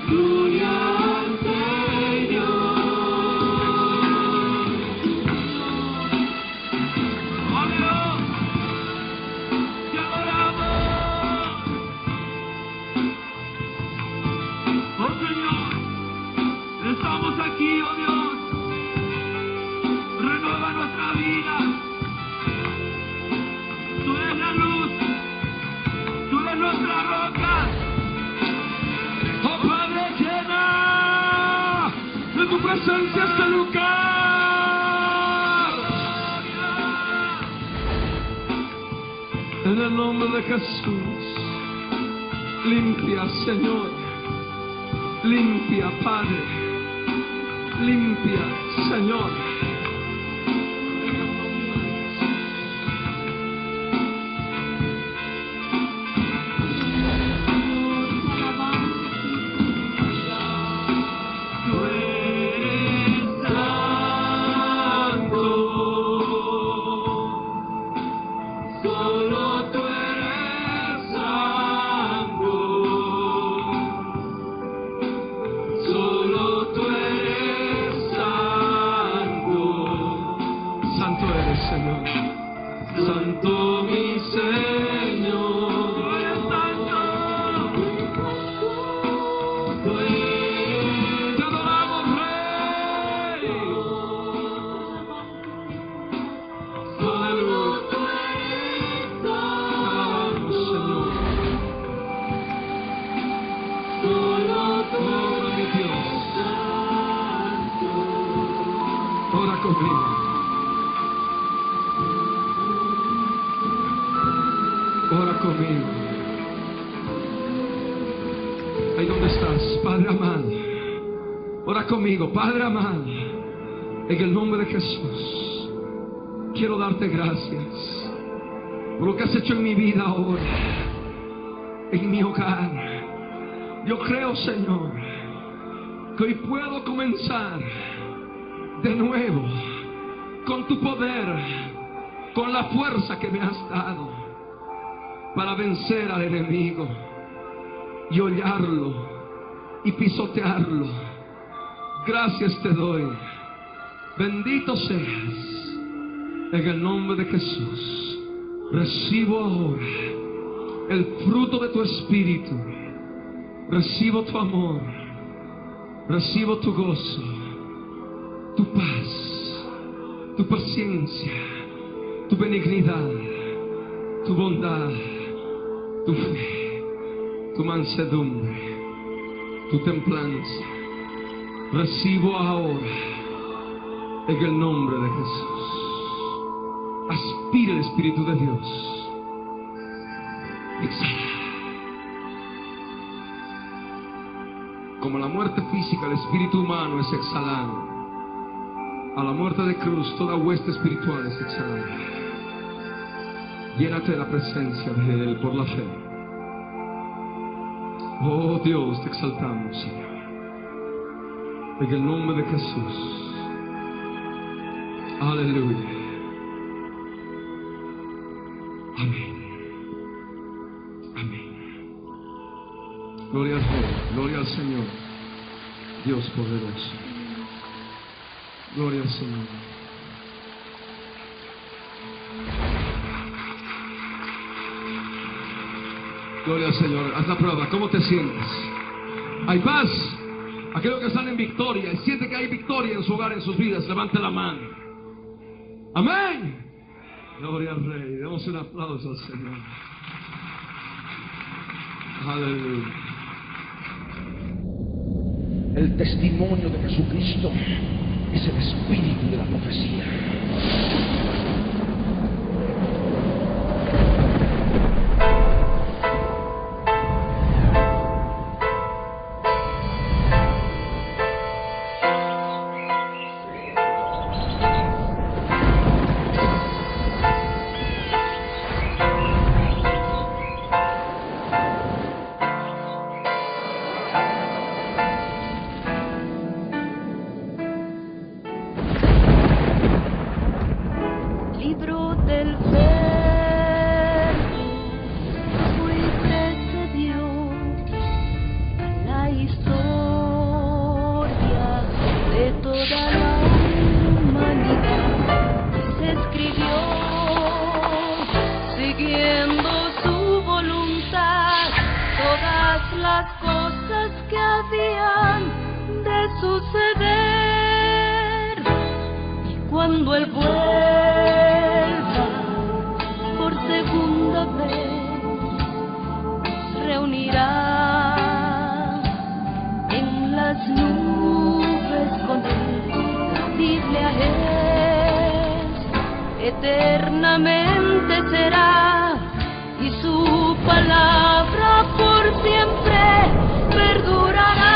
Gloria al Señor. de tu presencia a este lugar. En el nombre de Jesús. Limpia, Señor. Limpia, Padre. Limpia, Señor. Ora conmigo. Ahí donde estás, Padre amado. Ora conmigo, Padre amado. En el nombre de Jesús, quiero darte gracias por lo que has hecho en mi vida ahora, en mi hogar. Yo creo, Señor, que hoy puedo comenzar de nuevo con tu poder, con la fuerza que me has dado para vencer al enemigo y hollarlo y pisotearlo. Gracias te doy. Bendito seas. En el nombre de Jesús, recibo ahora el fruto de tu espíritu. Recibo tu amor. Recibo tu gozo, tu paz, tu paciencia, tu benignidad, tu bondad, tu fe, tu mansedumbre, tu templanza. Recibo ahora en el nombre de Jesús. Aspira el Espíritu de Dios. Exhala. Como la muerte física, el espíritu humano es exhalado. A la muerte de cruz, toda hueste espiritual es exhalada. Llénate de la presencia de Él por la fe. Oh Dios, te exaltamos, Señor. En el nombre de Jesús. Aleluya. Amén. Amén. Gloria al Rey, gloria al Señor. Dios poderoso. Gloria al Señor. Gloria al Señor. Haz la prueba. ¿Cómo te sientes? ¿Hay paz? Aquellos que están en victoria y sienten que hay victoria en su hogar, en sus vidas, levante la mano. Amén. Gloria al Rey. Demos un aplauso al Señor. Aleluya. El testimonio de Jesucristo es el espíritu de la profecía. Cuando Él vuelva por segunda vez, reunirá en las nubes con eternamente será, y su palabra por siempre perdurará.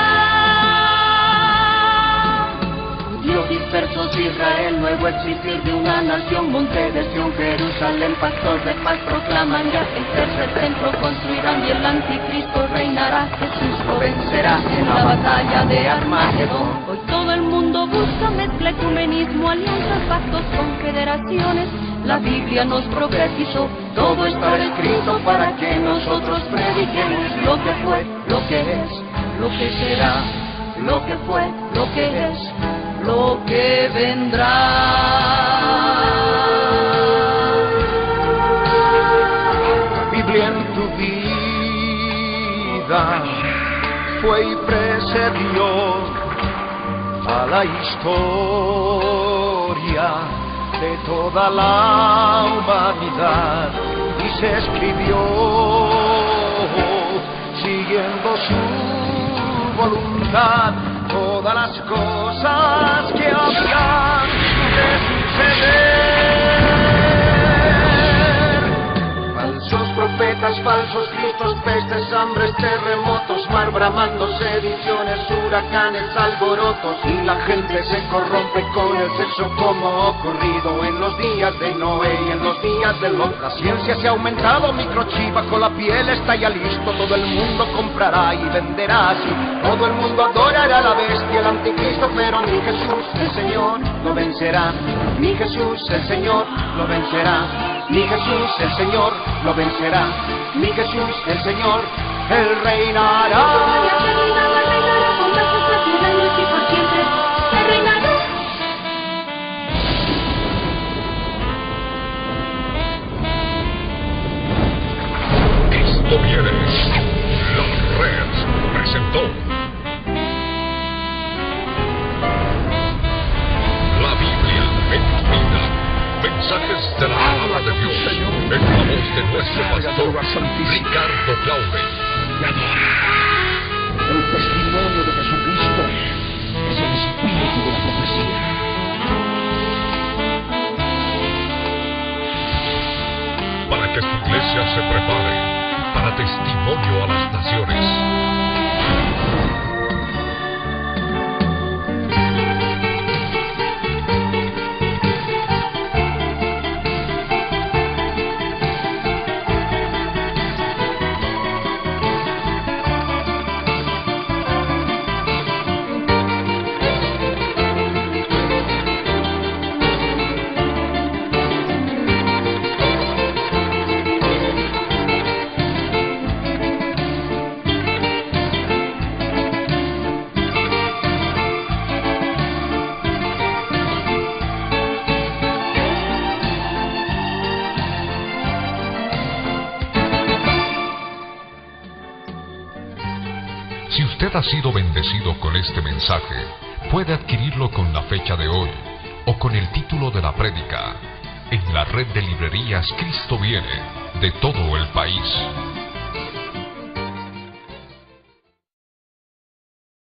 Judíos dispersos, Israel, nuevo existir de una nación, monte de Sión, Jerusalén, pastor de paz proclaman ya, el tercer templo construirán y el anticristo reinará. Jesús lo vencerá en la batalla de Armagedón. Hoy todo el mundo busca mezcla, ecumenismo, alianzas, pactos, confederaciones. La Biblia nos profetizó, todo está escrito para que nosotros prediquemos lo que fue, lo que es, lo que será, lo que fue, lo que es, lo que vendrá. La Biblia en tu vida fue y precedió a la historia de toda la humanidad, y se escribió siguiendo su voluntad todas las cosas que habían de suceder. Falsos profetas, falsos cristos, pestes, hambres, terremotos, mar bramando, sediciones, huracanes, alborotos, y la gente se corrompe con el sexo como ocurrido en los días de Noé y en los días de Lot. La ciencia se ha aumentado, microchip bajo la piel está ya listo, todo el mundo comprará y venderá así, todo el mundo adorará a la bestia, el anticristo, pero mi Jesús el Señor lo vencerá, mi Jesús el Señor lo vencerá, mi Jesús el Señor lo vencerá, mi Jesús el Señor, Él reinará. Cristo viene. La Red presentó la Biblia en tu vida. Mensajes de la palabra de Dios en la voz de nuestro pastor Ricardo Claure. El testimonio de Jesucristo es el espíritu de la profecía. Para que esta iglesia se prepare para testimonio a las naciones. Si usted ha sido bendecido con este mensaje, puede adquirirlo con la fecha de hoy o con el título de la prédica en la red de librerías Cristo Viene de todo el país.